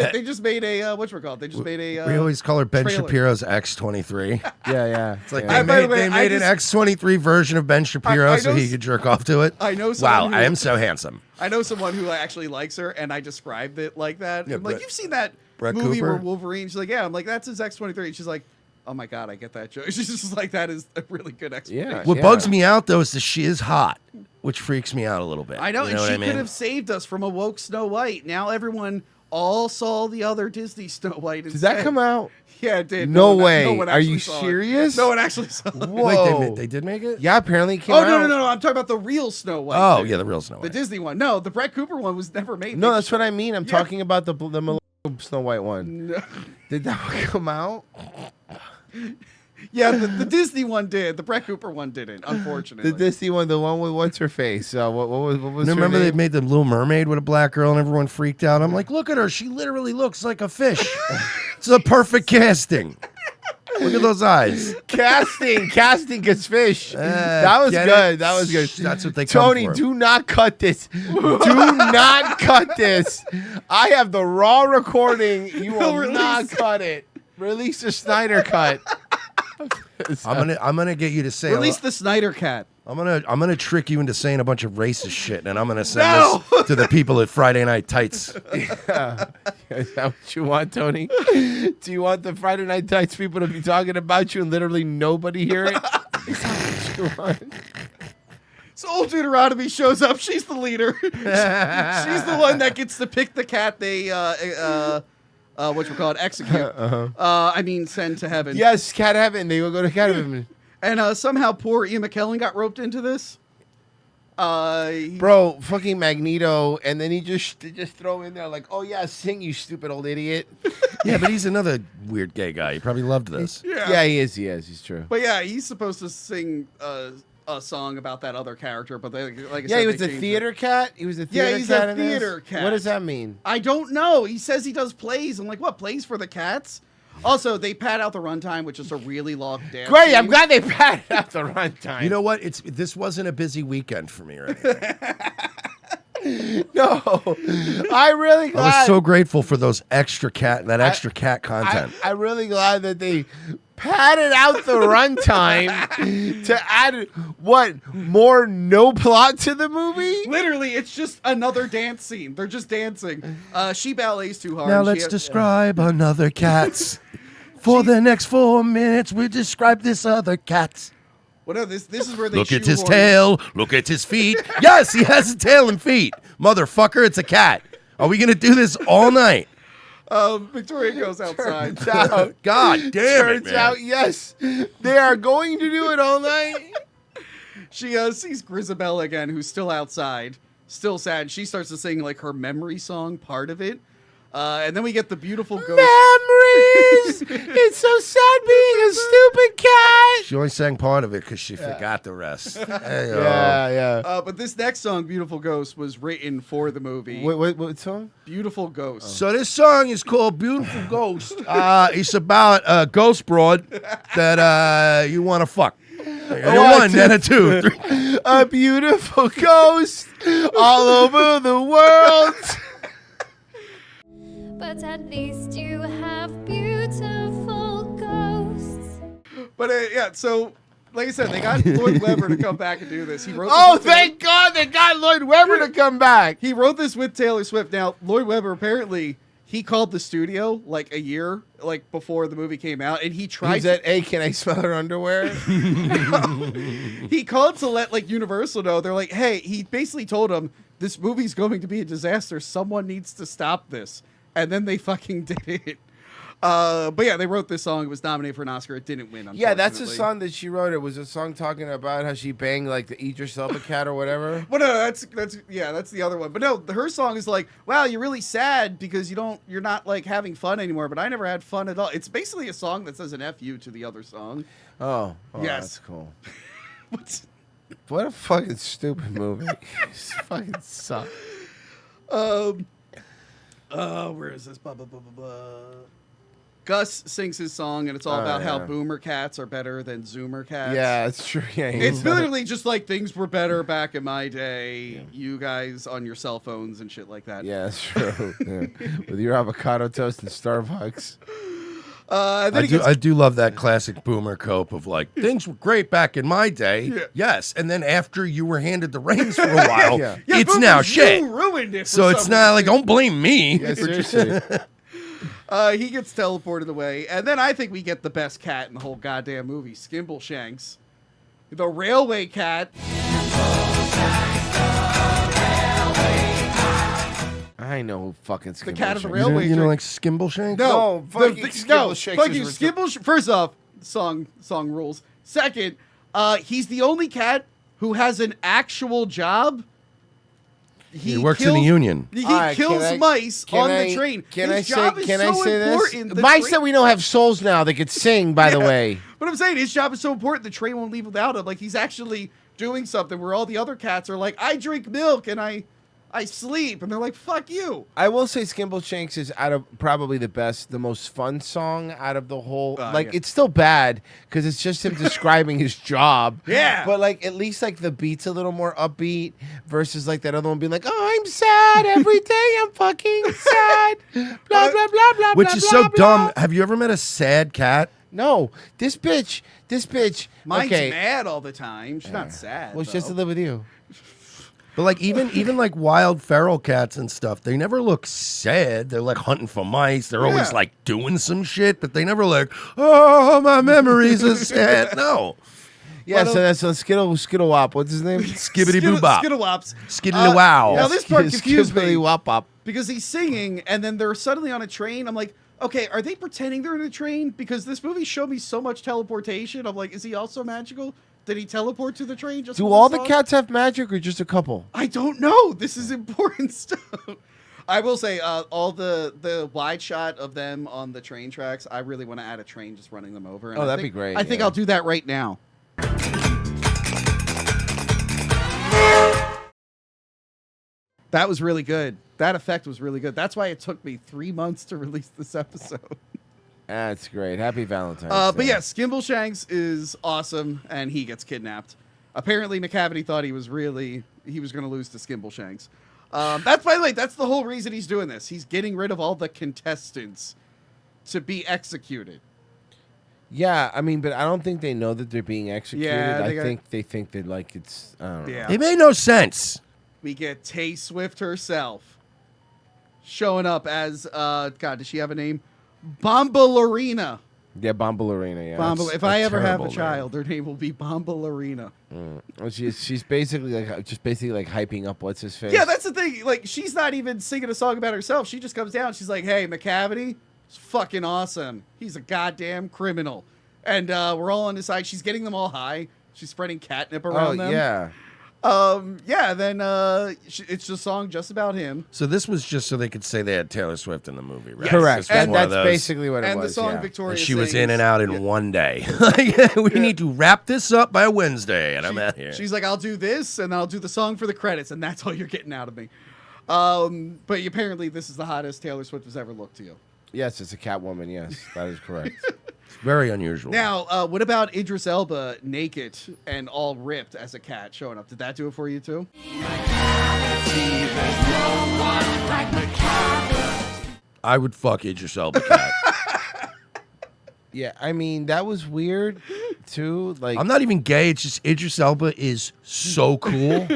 made a whatchamacallit? They just made a. We always call her Ben trailer. Shapiro's X23. Yeah. It's like yeah. by the way, they made an X23 version of Ben Shapiro I so know he could jerk off to it. I know Wow, someone who- I am so handsome. I know someone who actually likes her, and I described it like that. Yeah, I'm like, Brett- you've seen that Brett movie Cooper? where Wolverine? She's like, yeah. I'm like, that's his X-23. She's like, oh my god, I get that joke. She's just like, that is a really good explanation. Yeah. What bugs me out though is that she is hot, which freaks me out a little bit. I know, You and what she I mean? could have saved us from a woke Snow White. Now everyone all saw the other Disney Snow White. Did that come out? Yeah, it did. No one- way. one Are actually you saw it. serious? No one actually saw it. Whoa. Wait, they did make it? Yeah, apparently it came Oh out. no! I'm talking about the real Snow White. Oh, dude. yeah, the real Snow The White. Disney one. No, the Brett Cooper one was never made. No, They- that's what I mean. I'm Yeah. talking about the millennial Snow White one. No. Did that one come out? Yeah, the Disney one did. The Brett Cooper one didn't, unfortunately. The Disney one, the one with what's her face? What was her Remember they name? made the Little Mermaid with a black girl and everyone freaked out? I'm like, look at her. She literally looks like a fish. It's a perfect casting. Look at those eyes. casting gets fish. That was get good. it? That was good. That's what they come Tony, for. do not cut this. Do not cut this. I have the raw recording. You will Release not it. cut it. Release the Snyder cut. I'm gonna get you to say Release the Snyder Cat. I'm gonna trick you into saying a bunch of racist shit, and I'm gonna send No! this to the people at Friday Night Tights. Yeah. Is that what you want, Tony? Do you want the Friday Night Tights people to be talking about you and literally nobody hear it? Is that what you want? So old Deuteronomy shows up. She's the leader. She's the one that gets to pick the cat they execute. I mean, send to heaven. Yes, Cat Heaven. They will go to Cat Heaven. And somehow poor Ian McKellen got roped into this. Bro, fucking Magneto, and then they just throw in there like, oh yeah, sing, you stupid old idiot. Yeah, but he's another weird gay guy. He probably loved this. Yeah, he is. He's true. But yeah, he's supposed to sing a song about that other character. But they, like I Yeah, said, he was they a changed theater it. cat. He was a Yeah, theater he's cat. a in this? theater cat. What does that mean? I don't know. He says he does plays. I'm like, what plays for the cats? Also, they pad out the runtime, which is a really long dance. Great, I'm scene. glad they padded out the runtime. You know what? This wasn't a busy weekend for me, right? No, I'm really I glad. was so grateful for those extra cat content. I'm really glad that they padded out the runtime to add more no plot to the movie. Literally, it's just another dance scene. They're just dancing. She ballets too hard. Now She let's has- describe another cat. For the next 4 minutes, we describe this other cat. Well, no, this is where they Look at his shoehorn- tail. Look at his feet. Yes, he has a tail and feet. Motherfucker, it's a cat. Are we going to do this all night? Victoria goes outside. Turns out, God damn it, turns man. out, yes, they are going to do it all night. She sees Grizabella again, who's still outside, still sad. She starts to sing like her memory song, part of it. And then we get the beautiful ghost. Memories. It's so sad being a stupid cat. She only sang part of it because she forgot the rest. Hey-o. Yeah. But this next song, Beautiful Ghost, was written for the movie. What song? Beautiful Ghost. So this song is called Beautiful Ghost. It's about a ghost broad that you want to fuck. One, then a two, three. A beautiful ghost all over the world. But at least you have beautiful ghosts. But yeah, so like I said, they got Lloyd Webber to come back and do this. He wrote. Oh, this with thank God they got Lloyd Webber to come back. He wrote this with Taylor Swift. Now, Lloyd Webber apparently he called the studio like a year like before the movie came out, and he tried. He said, "Hey, can I smell her underwear?" He called to let like Universal know. They're like, hey, he basically told them this movie's going to be a disaster. Someone needs to stop this. And then they fucking did it. But yeah, they wrote this song. It was nominated for an Oscar. It didn't win. Yeah, that's a unfortunately. song that she wrote. It was a song talking about how she banged like the Idris Elba cat or whatever. Well, no, that's the other one. But no, her song is like, wow, you're really sad because you're not like having fun anymore. But I never had fun at all. It's basically a song that says an F-U to the other song. Oh Yes. That's cool. What's- What a fucking stupid movie. It's fucking sucks. Where is this? Blah, blah, blah, blah, blah. Gus sings his song, and it's all about how yeah. boomer cats are better than zoomer cats. Yeah, it's true. Yeah, It's literally just like things were better back in my day. You guys on your cell phones and shit like that. Yeah, it's true. Yeah. With your avocado toast and Starbucks. Then I do love that classic boomer cope of like, things were great back in my day. Yeah. Yes. And then after you were handed the reins for a while, Yeah. boomers, it's now shit. You ruined it. So it's not like, don't blame me. Yeah, seriously. He gets teleported away, and then I think we get the best cat in the whole goddamn movie, Skimbleshanks, the railway cat. I know who fucking The cat of the Skimbleshanks. railway. You know, train. like Skimbleshanks? No, fucking Skimbleshanks fuck is you. what's Skimble. First off, song rules. Second, he's the only cat who has an actual job. He works in the union. He All right, kills can I- mice can on I- the train. Can His I job say? is Can so I say this? important. The Mice train- that we know have souls now. They could sing. By the way. But I'm saying his job is so important. The train won't leave without him. Like he's actually doing something where all the other cats are like, I drink milk and I sleep, and they're like, fuck you. I will say Skimbleshanks is out of probably the most fun song out of the whole. Like yeah. it's still bad because it's just him describing his job. Yeah. But like at least like the beat's a little more upbeat versus like that other one being like, oh, I'm sad every day. I'm fucking sad. Blah blah blah blah. Which blah, is so blah, blah. dumb. Have you ever met a sad cat? No, this bitch. Mine's okay. mad all the time. She's not sad. Well, it's just to though. live with you. But like even like wild feral cats and stuff, they never look sad. They're like hunting for mice. They're always Yeah. like doing some shit, but they never like, oh, my memories are sad. No. Yeah, But, so that's a Skittle Wop. What's his name? Skibbity boo bop. Skittlewops. Skiddly wow. Now this part confused me. Skibbity Wop Wop. Because he's singing, and then they're suddenly on a train. I'm like, okay, are they pretending they're in a train? Because this movie showed me so much teleportation. I'm like, is he also magical? Did he teleport to the train? Just Do with all the song? cats have magic or just a couple? I don't know. This is important stuff. I will say, all the wide shot of them on the train tracks, I really want to add a train just running them over. And Oh, I that'd think- be great, I think yeah. I'll do that right now. That was really good. That effect was really good. That's why it took me 3 months to release this episode. That's great. Happy Valentine's But Day. yeah, Skimbleshanks is awesome, and he gets kidnapped. Apparently, Macavity thought he was going to lose to Skimbleshanks. That's, by the way, that's the whole reason he's doing this. He's getting rid of all the contestants to be executed. Yeah, I mean, but I don't think they know that they're being executed. Yeah, I think they think that like it's. I don't know. Yeah. It made no sense. We get Tay Swift herself showing up as God. Does she have a name? Bombalurina. Yeah, Bombalurina. Yeah. If I ever have a terrible child, her name will be Bombalurina. Well, she's basically like hyping up what's his face. Yeah, that's the thing. Like, she's not even singing a song about herself. She just comes down. She's like, "Hey, Macavity, it's fucking awesome. He's a goddamn criminal." And we're all on his side. She's getting them all high. She's spreading catnip around them. Yeah. Then it's a song just about him. So this was just so they could say they had Taylor Swift in the movie, right? Correct. This was one of That's those. basically what it And was. the song yeah. Victoria And she was sings, in and out in one day. Like, we need to wrap this up by Wednesday, and I'm out here. She's like, "I'll do this, and I'll do the song for the credits, and that's all you're getting out of me." But apparently, this is the hottest Taylor Swift has ever looked to you. Yes, it's a Catwoman. Yes, that is correct. Very unusual. Now, what about Idris Elba naked and all ripped as a cat showing up? Did that do it for you too? I would fuck Idris Elba cat. Yeah, I mean that was weird too. Like I'm not even gay. It's just Idris Elba is so cool.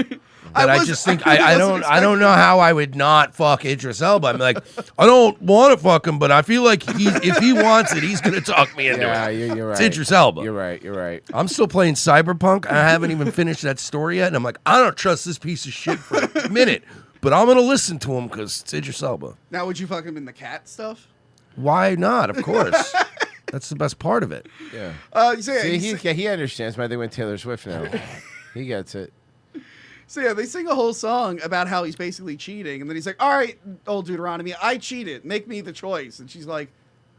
I I was- just think I I wasn't don't know how I would not fuck Idris Elba. I'm like, I don't want to fuck him, but I feel like if he wants it, he's gonna talk me into yeah, it. you're right. It's Idris Elba. You're right. You're right. I'm still playing Cyberpunk. I haven't even finished that story yet, and I'm like, I don't trust this piece of shit for a minute, but I'm gonna listen to him because it's Idris Elba. Now, would you fuck him in the cat stuff? Why not? Of course. That's the best part of it. Yeah. So yeah, See, he understands why they went Taylor Swift now. He gets it. So yeah, they sing a whole song about how he's basically cheating, and then he's like, "All right, old Deuteronomy, I cheated. Make me the choice." And she's like,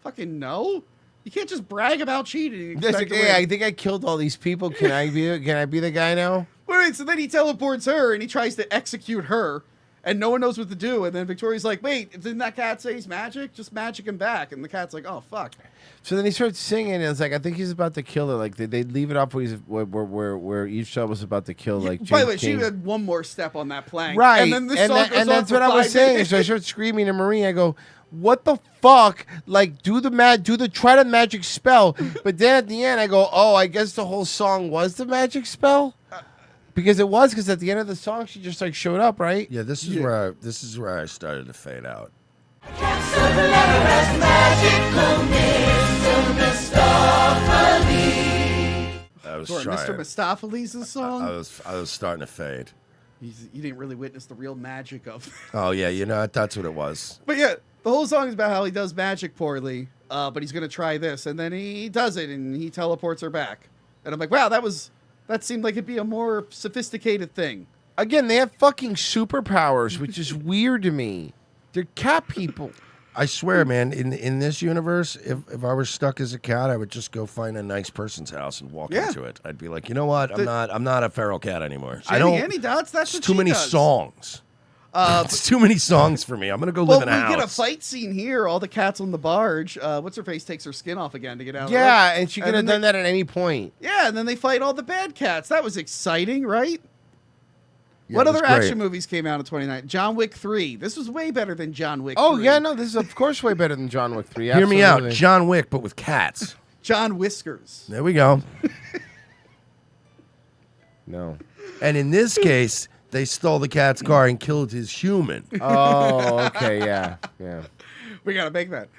"Fucking no, you can't just brag about cheating." and That's expect like, to hey, win." I think I killed all these people. Can I be the guy now? Wait, so then he teleports her, and he tries to execute her, and no one knows what to do. And then Victoria's like, "Wait, didn't that cat say he's magic? Just magic him back." And the cat's like, "Oh fuck." So then he starts singing, and it's like I think he's about to kill her. Like they leave it off where each show was about to kill like. By the way, James she King. had one more step on that plank, Right, And then this song goes on that's for what I was 5 saying. minutes. So I start screaming to Marie. I go, "What the fuck? Like, try the magic spell." But then at the end, I go, "Oh, I guess the whole song was the magic spell." Because it was, because at the end of the song, she just like showed up, right? Yeah, this is where I started to fade out. I was Or trying. Mr. Mustafles' song. I was starting to fade. You didn't really witness the real magic of. Oh yeah, you know that's what it was. But yeah, the whole song is about how he does magic poorly, but he's gonna try this, and then he does it, and he teleports her back. And I'm like, wow, that seemed like it'd be a more sophisticated thing. Again, they have fucking superpowers, which is weird to me. They're cat people. I swear, man, in this universe, if I were stuck as a cat, I would just go find a nice person's house and walk into it. I'd be like, you know what? I'm not a feral cat anymore. I don't. Jennyanydots, that's It's what too she many does. songs. It's too many songs for me. I'm gonna go live in a we house. get a fight scene here. All the cats on the barge. What's her face takes her skin off again to get out. of Yeah, the and she could have done that at any point. Yeah, and then they fight all the bad cats. That was exciting, right? Yeah, What it was other great. action movies came out in 2019? John Wick 3. This was way better than John Wick. Oh 3. yeah, no, this is of course way better than John Wick 3. Hear me out, absolutely. John Wick, but with cats. John Whiskers. There we go. No. And in this case, they stole the cat's car and killed his human. Oh, okay, yeah. We gotta make that.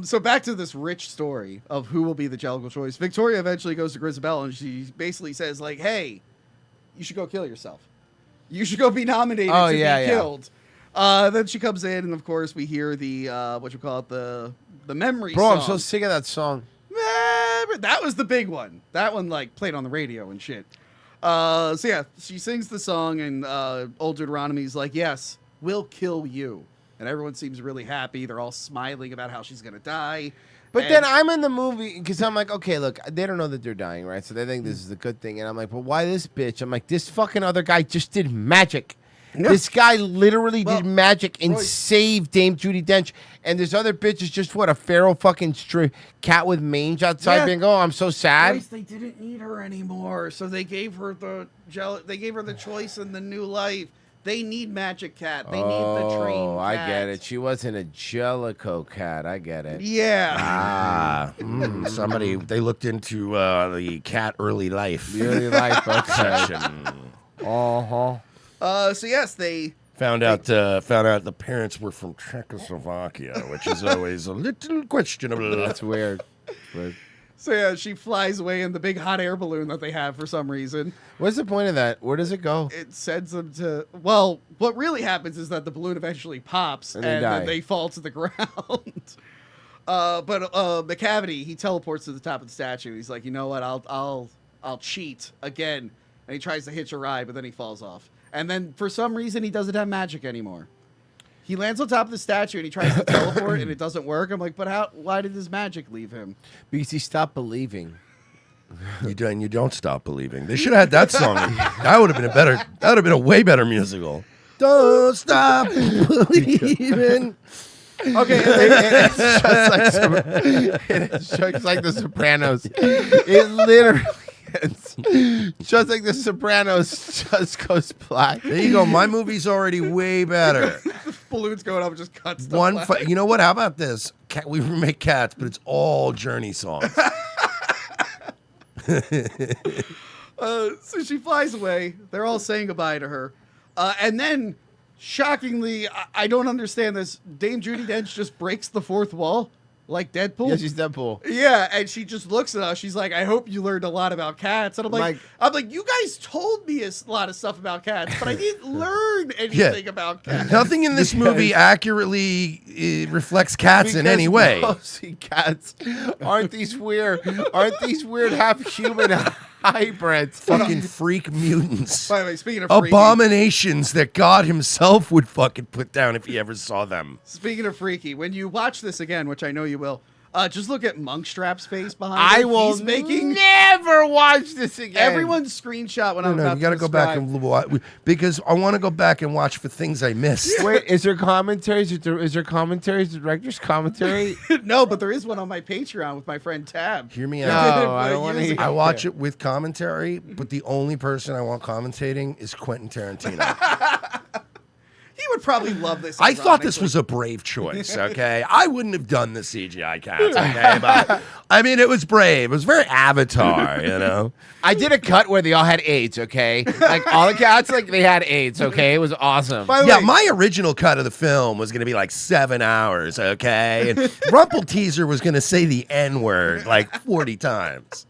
So back to this rich story of who will be the Jellicle choice. Victoria eventually goes to Grizabella and she basically says, like, hey, you should go kill yourself. You should go be nominated to be killed. Then she comes in, and of course we hear the the memory Bro, song. I'm so sick of that song. That was the big one. That one like played on the radio and shit. So yeah, she sings the song, and old Deuteronomy's like, yes, we'll kill you. And everyone seems really happy. They're all smiling about how she's gonna die. But then I'm in the movie because I'm like, okay, look, they don't know that they're dying, right? So they think this is a good thing. And I'm like, but why this bitch? I'm like, this fucking other guy just did magic. Yeah. This guy literally did magic and Royce. saved Dame Judi Dench. And this other bitch is just what, a feral fucking cat with mange outside Yeah. being, oh, I'm so sad. Royce, they didn't need her anymore, so they gave her the choice and the new life. They need Magic Cat. They need the trained cat. I get it. She wasn't a Jellicle cat. I get it. Yeah. Somebody, they looked into the cat early life. Early life section. So yes, they found out the parents were from Czechoslovakia, which is always a little questionable. That's weird. So yeah, she flies away in the big hot air balloon that they have for some reason. What's the point of that? Where does it go? It sends them to. Well, what really happens is that the balloon eventually pops and then they fall to the ground. But Macavity, he teleports to the top of the statue. He's like, you know what? I'll cheat again, and he tries to hitch a ride, but then he falls off. And then for some reason, he doesn't have magic anymore. He lands on top of the statue and he tries to teleport and it doesn't work. I'm like, but why did his magic leave him? Because he stopped believing. You don't stop believing. They should have had that song. That would have been that would have been a way better musical. Don't stop believing. Okay, it's just like The Sopranos. It literally is just like The Sopranos just goes black. There you go. My movie's already way better. The balloon's going up and just cuts stuff. You know what? How about this? We remake Cats, but it's all Journey songs. So she flies away. They're all saying goodbye to her. And then, shockingly, I don't understand this. Dame Judi Dench just breaks the fourth wall like Deadpool. Yeah, she's Deadpool. Yeah, and she just looks at us. She's like, I hope you learned a lot about cats. And I'm like, you guys told me a lot of stuff about cats, but I didn't learn anything about cats. Nothing in this movie accurately reflects cats in any way. Mostly cats aren't these weird half human hybrids. Fucking freak mutants. By the way, speaking of freaky, abominations that God himself would fucking put down if he ever saw them. Speaking of freaky, when you watch this again, which I know you will, just look at Monkstrap's face behind him. He's never watch this again. Everyone's screenshot when I'm about you got to go back and watch because I want to go back and watch for things I missed. Wait, is there commentaries? Is there commentaries? Director's commentary? No, but there is one on my Patreon with my friend Tab. Hear me out. No, I don't want to. I watch it with commentary, but the only person I want commentating is Quentin Tarantino. He would probably love this. I thought this was a brave choice, okay? I wouldn't have done the CGI cats, okay? But, I mean, it was brave. It was very Avatar, you know? I did a cut where they all had AIDS, okay? Like, all the cats, like, they had AIDS, okay? It was awesome. Yeah, my original cut of the film was going to be like 7 hours, okay? And Rumpleteazer was going to say the N-word like 40 times.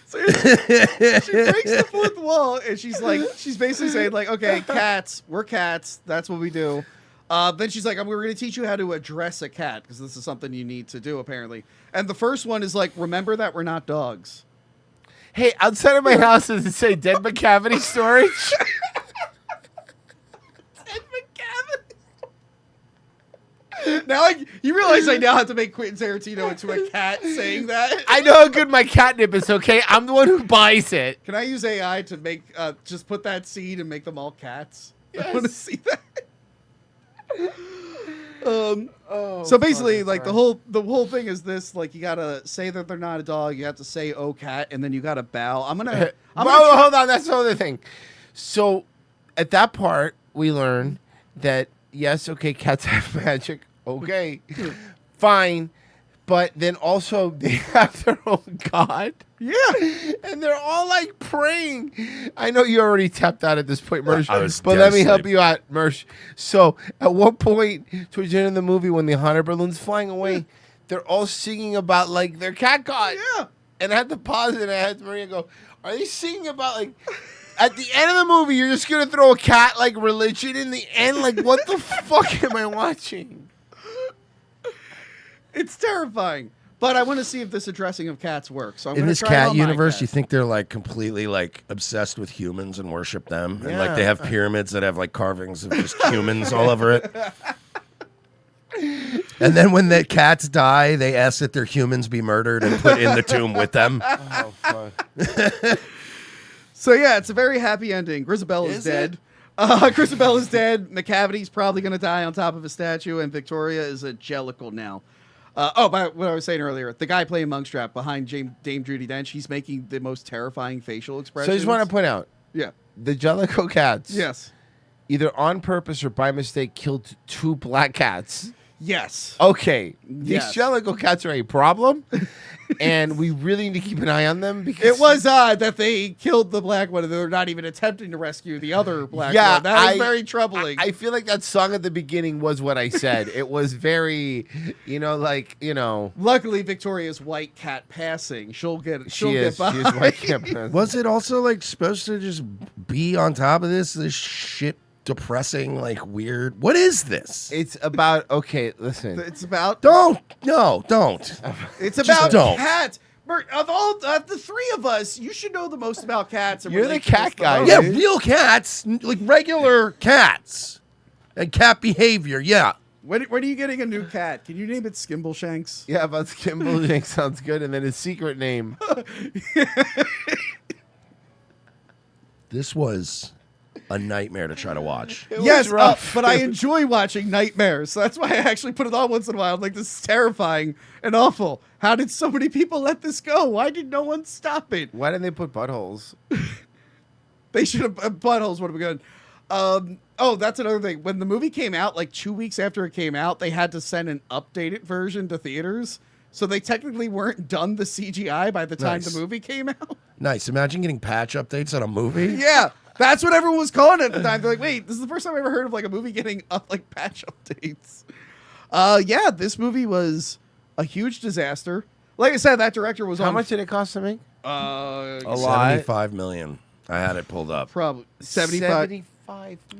So she breaks the fourth wall, and she's basically saying, like, okay, cats, we're cats. That's what we do. Then she's like, we're going to teach you how to address a cat, because this is something you need to do, apparently. And the first one is like, remember that we're not dogs. Hey, outside of my house, does it say dead Macavity storage? Now you realize I now have to make Quentin Tarantino into a cat saying that? I know how good my catnip is, okay? I'm the one who buys it. Can I use AI to make just put that seed and make them all cats? Yes. I want to see that. So basically, like the whole thing is this: like you gotta say that they're not a dog. You have to say "oh cat," and then you gotta bow. I'm gonna hold on. That's the other thing. So at that part, we learn that yes, okay, cats have magic. Okay, fine. But then also they have their own god. Yeah. And they're all like praying. I know you already tapped out at this point, Mersh. But let me devastated. help you out, Mersh. So at one point towards the end of the movie when the hot air balloon's flying away, they're all singing about like their cat god. Yeah. And I had to pause it and I had Maria go, are they singing about like at the end of the movie you're just gonna throw a cat like religion in the end? Like what the fuck am I watching? It's terrifying. But I want to see if this addressing of cats works. So I'm in gonna this try it cat on my universe, cat. you think they're like completely like obsessed with humans and worship them, and Yeah. like they have pyramids that have like carvings of just humans all over it. And then when the cats die, they ask that their humans be murdered and put in the tomb with them. Oh fuck. So yeah, it's a very happy ending. Grizabella's Is dead. Grizabella's dead. Macavity's probably going to die on top of a statue, and Victoria is a Jellicle now. But what I was saying earlier, the guy playing Monkstrap behind Dame Judi Dench, he's making the most terrifying facial expressions. So I just want to point out, Yeah. the Jellicle cats. Yes. either on purpose or by mistake, killed 2 black cats. Yes. Okay, these Yes. Jellicle cats are a problem, and we really need to keep an eye on them because It was odd that they killed the black one and they're not even attempting to rescue the other black Yeah, one. That was very troubling. I feel like that song at the beginning was what I said. It was very, Luckily, Victoria's white cat passing. She'll get She by. is white cat passing. Was it also like supposed to just be on top of this shit, depressing, like weird? What is this? It's about listen. It's about Don't. It's Just about don't. cats. Bert, of the 3 of us, you should know the most about cats. And You're the relate to cat this the guy, most. Yeah, dude. real cats, like regular cats, and cat behavior. Yeah. When are you getting a new cat? Can you name it Skimbleshanks? Yeah, about Skimbleshanks sounds good, and then his secret name. This was a nightmare to try to watch. It was Yes, rough. but I enjoy watching nightmares. So that's why I actually put it on once in a while. I'm like, this is terrifying and awful. How did so many people let this go? Why did no one stop it? Why didn't they put buttholes? They should have buttholes would have been good. Oh, that's another thing. When the movie came out, like 2 weeks after it came out, they had to send an updated version to theaters. So they technically weren't done the CGI by the time Nice. the movie came out. Nice. Imagine getting patch updates on a movie. Yeah, that's what everyone was calling it at the time. They're like, wait, this is the first time I ever heard of like a movie getting like patch updates. Yeah, this movie was a huge disaster. Like I said, that director was How on much did it cost to make? a lot. 75 million. I had it pulled up. probably 75.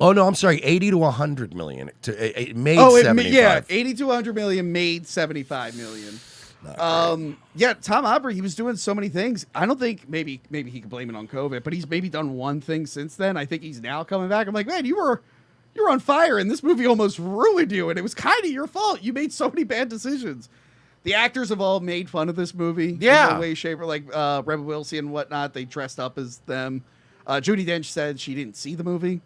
Oh no, I'm sorry. 80 to 100 million. It made Oh, 75. 80 to 100 million made 75 million. Not great. Yeah, Tom Aubrey, he was doing so many things. I don't think maybe he could blame it on COVID, but he's maybe done one thing since then. I think he's now coming back. I'm like, man, you were on fire, and this movie almost ruined you, and it was kind of your fault. You made so many bad decisions. The actors have all made fun of this movie. Yeah. In no way, shape, or like Rebel Wilson and whatnot. They dressed up as them. Judi Dench said she didn't see the movie.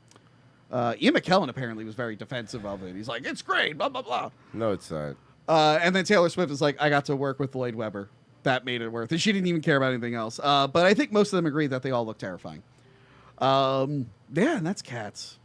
Ian McKellen apparently was very defensive of it. He's like, it's great, blah, blah, blah. No, it's not. And then Taylor Swift is like, I got to work with Lloyd Webber. That made it worth it. She didn't even care about anything else. But I think most of them agree that they all look terrifying. Yeah, and that's Cats.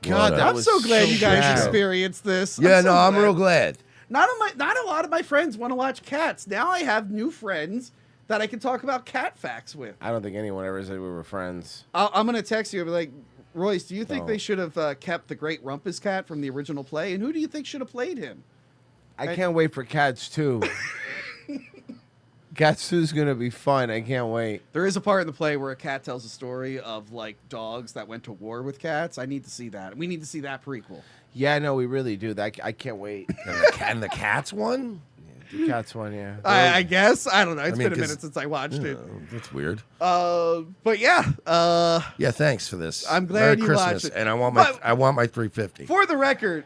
God, that I'm was so glad you guys bad. experienced this. Yeah, so I'm glad. real glad. Not a lot of my friends want to watch Cats. Now I have new friends that I can talk about cat facts with. I don't think anyone ever said we were friends. I'm going to text you and be like, Royce, do you think No. they should have kept the Great Rumpus Cat from the original play? And who do you think should have played him? I can't wait for Cats 2. Cats 2 is going to be fun. I can't wait. There is a part in the play where a cat tells a story of like dogs that went to war with cats. I need to see that. We need to see that prequel. Yeah, no, we really do. That I can't wait. And the cats one? The Cats one, yeah. I guess. I don't know. It's mean, been a 'cause- minute since I watched it. That's weird. But yeah. Yeah, thanks for this. I'm glad Merry you Christmas, watched it. and I want But- my 350. For the record,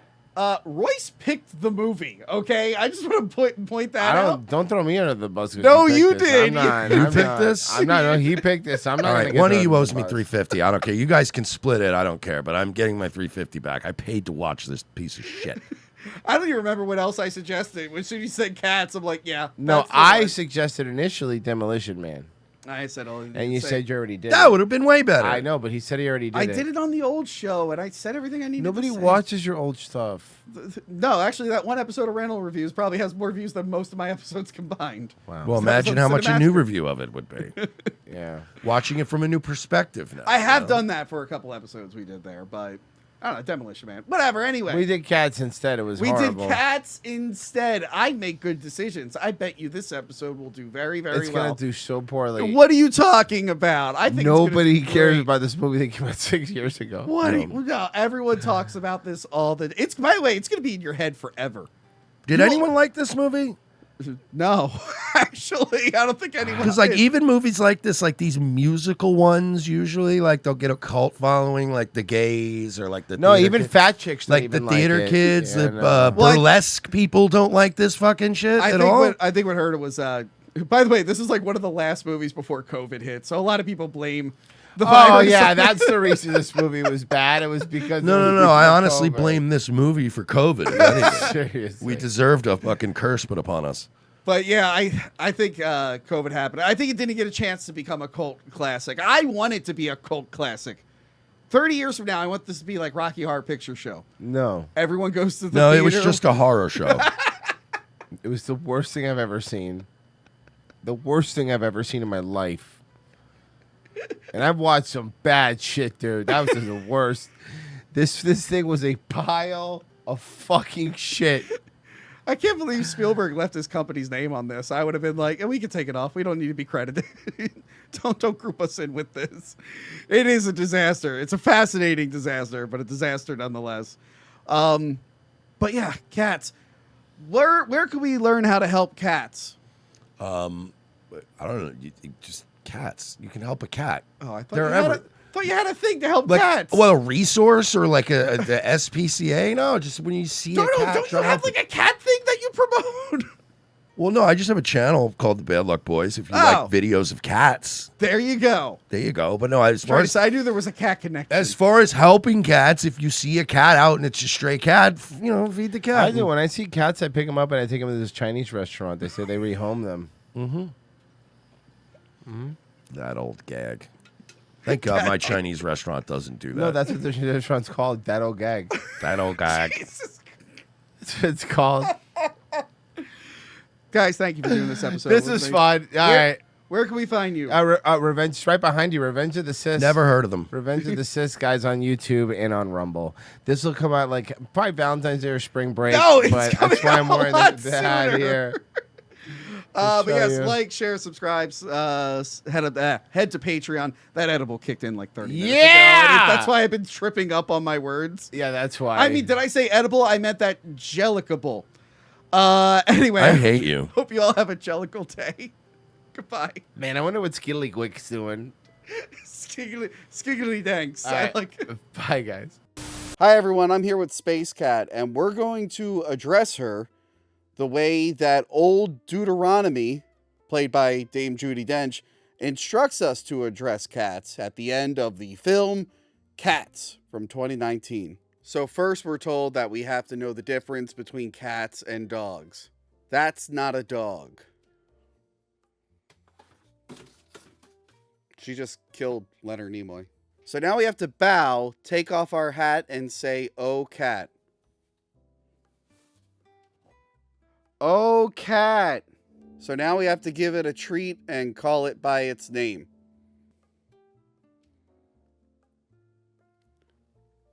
Royce picked the movie. Okay, I just want to point that out. Don't throw me under the bus. 'cause No, picked you this. did. I'm not, You I'm picked not. this? I'm not. No, he picked this. I'm not. All gonna right, get one of thrown you under owes the me bus. 350. I don't care. You guys can split it. I don't care. But I'm getting my 350 back. I paid to watch this piece of shit. I don't even remember what else I suggested. As soon as you said Cats, I'm like, yeah. No, that's the I one. suggested initially Demolition Man, I said, and you said you already did. That it. would have been way better. I know, but he said he already did I it. did it on the old show, and I said everything I needed. Nobody to say. watches your old stuff. No, actually, that one episode of Rental Reviews probably has more views than most of my episodes combined. Wow. Well, So that was imagine on how much a new Cinemaster. review of it would be. Yeah. Watching it from a new perspective now. I have you know? done that for a couple episodes we did there, but I don't know, Demolition Man. Whatever, anyway. We did Cats instead. It was We horrible. did Cats instead. I make good decisions. I bet you this episode will do very, very It's well. gonna do so poorly. What are you talking about? I think Nobody it's gonna do cares great. about this movie that came out 6 years ago. What? No, everyone talks about this all the. It's by the way, it's gonna be in your head forever. Did anyone like this movie? No, actually, I don't think anyone. Because like did. even movies like this, like these musical ones, usually like they'll get a cult following, like the gays or like the No, theater even kids. fat chicks. don't like the even theater it. kids, Yeah, the no. Well, burlesque people don't like this fucking shit I at think all. I think what hurt it was. By the way, this is like one of the last movies before COVID hit, so a lot of people blame the virus. Oh yeah, that's the reason this movie was bad. It was because No. I honestly blame this movie for COVID. if anything. Seriously. We deserved a fucking curse put upon us. But yeah, I think COVID happened. I think it didn't get a chance to become a cult classic. I want it to be a cult classic. 30 years from now, I want this to be like Rocky Horror Picture Show. No. Everyone goes to the No, theater. it was just a horror show. It was the worst thing I've ever seen. The worst thing I've ever seen in my life. And I've watched some bad shit, dude. That was just the worst. This thing was a pile of fucking shit. I can't believe Spielberg left his company's name on this. I would have been like, we can take it off. We don't need to be credited. Don't group us in with this. It is a disaster. It's a fascinating disaster, but a disaster nonetheless. But yeah, cats. Where can we learn how to help cats? I don't know. Just cats. You can help a cat. Oh, I thought They're you had a thing to help like, cats. well, a resource or like the SPCA? No, just when you see a cat. Don't you have like a cat thing that you promote? Well, no, I just have a channel called the Bad Luck Boys. If you like videos of cats, there you go. There you go. But no, as far as I knew there was a cat connection. As far as helping cats, if you see a cat out and it's a stray cat, feed the cat. I do. When I see cats, I pick them up and I take them to this Chinese restaurant. They say they rehome them. That old gag. Thank God my Chinese restaurant doesn't do that. No, that's what the restaurant's called. That old gag. That old gag. That's what it's called. Guys, thank you for doing this episode. This is fun. All right. Where can we find you? Revenge, right behind you. Revenge of the Sis. Never heard of them. Revenge of the Sis, guys, on YouTube and on Rumble. This will come out like probably Valentine's Day or spring break. No, it's but coming that's why I'm out a wearing lot that sooner. here. But yes, you. like, share, subscribe, head to Patreon. That edible kicked in like 30 minutes Yeah! ago. That's why I've been tripping up on my words. Yeah, that's why. I mean, did I say edible? I meant that jellicable. Anyway. I hate you. Hope you all have a jellicle day. Goodbye. Man, I wonder what Skillywick's doing. Skiggly thanks. All right. I like it. Bye, guys. Hi, everyone. I'm here with Space Cat, and we're going to address her the way that old Deuteronomy, played by Dame Judi Dench, instructs us to address cats at the end of the film Cats from 2019. So first, we're told that we have to know the difference between cats and dogs. That's not a dog. She just killed Leonard Nimoy. So now we have to bow, take off our hat, and say, "Oh, cat." Oh, cat. So now we have to give it a treat and call it by its name.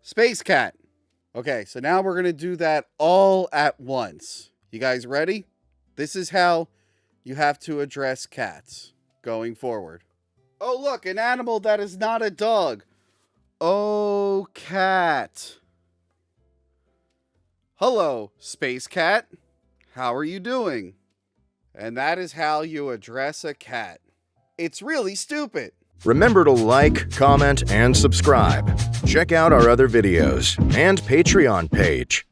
Space Cat. Okay, so now we're going to do that all at once. You guys ready? This is how you have to address cats going forward. Oh, look, an animal that is not a dog. Oh, cat. Hello, Space Cat. How are you doing? And that is how you address a cat. It's really stupid. Remember to like, comment, and subscribe. Check out our other videos and Patreon page.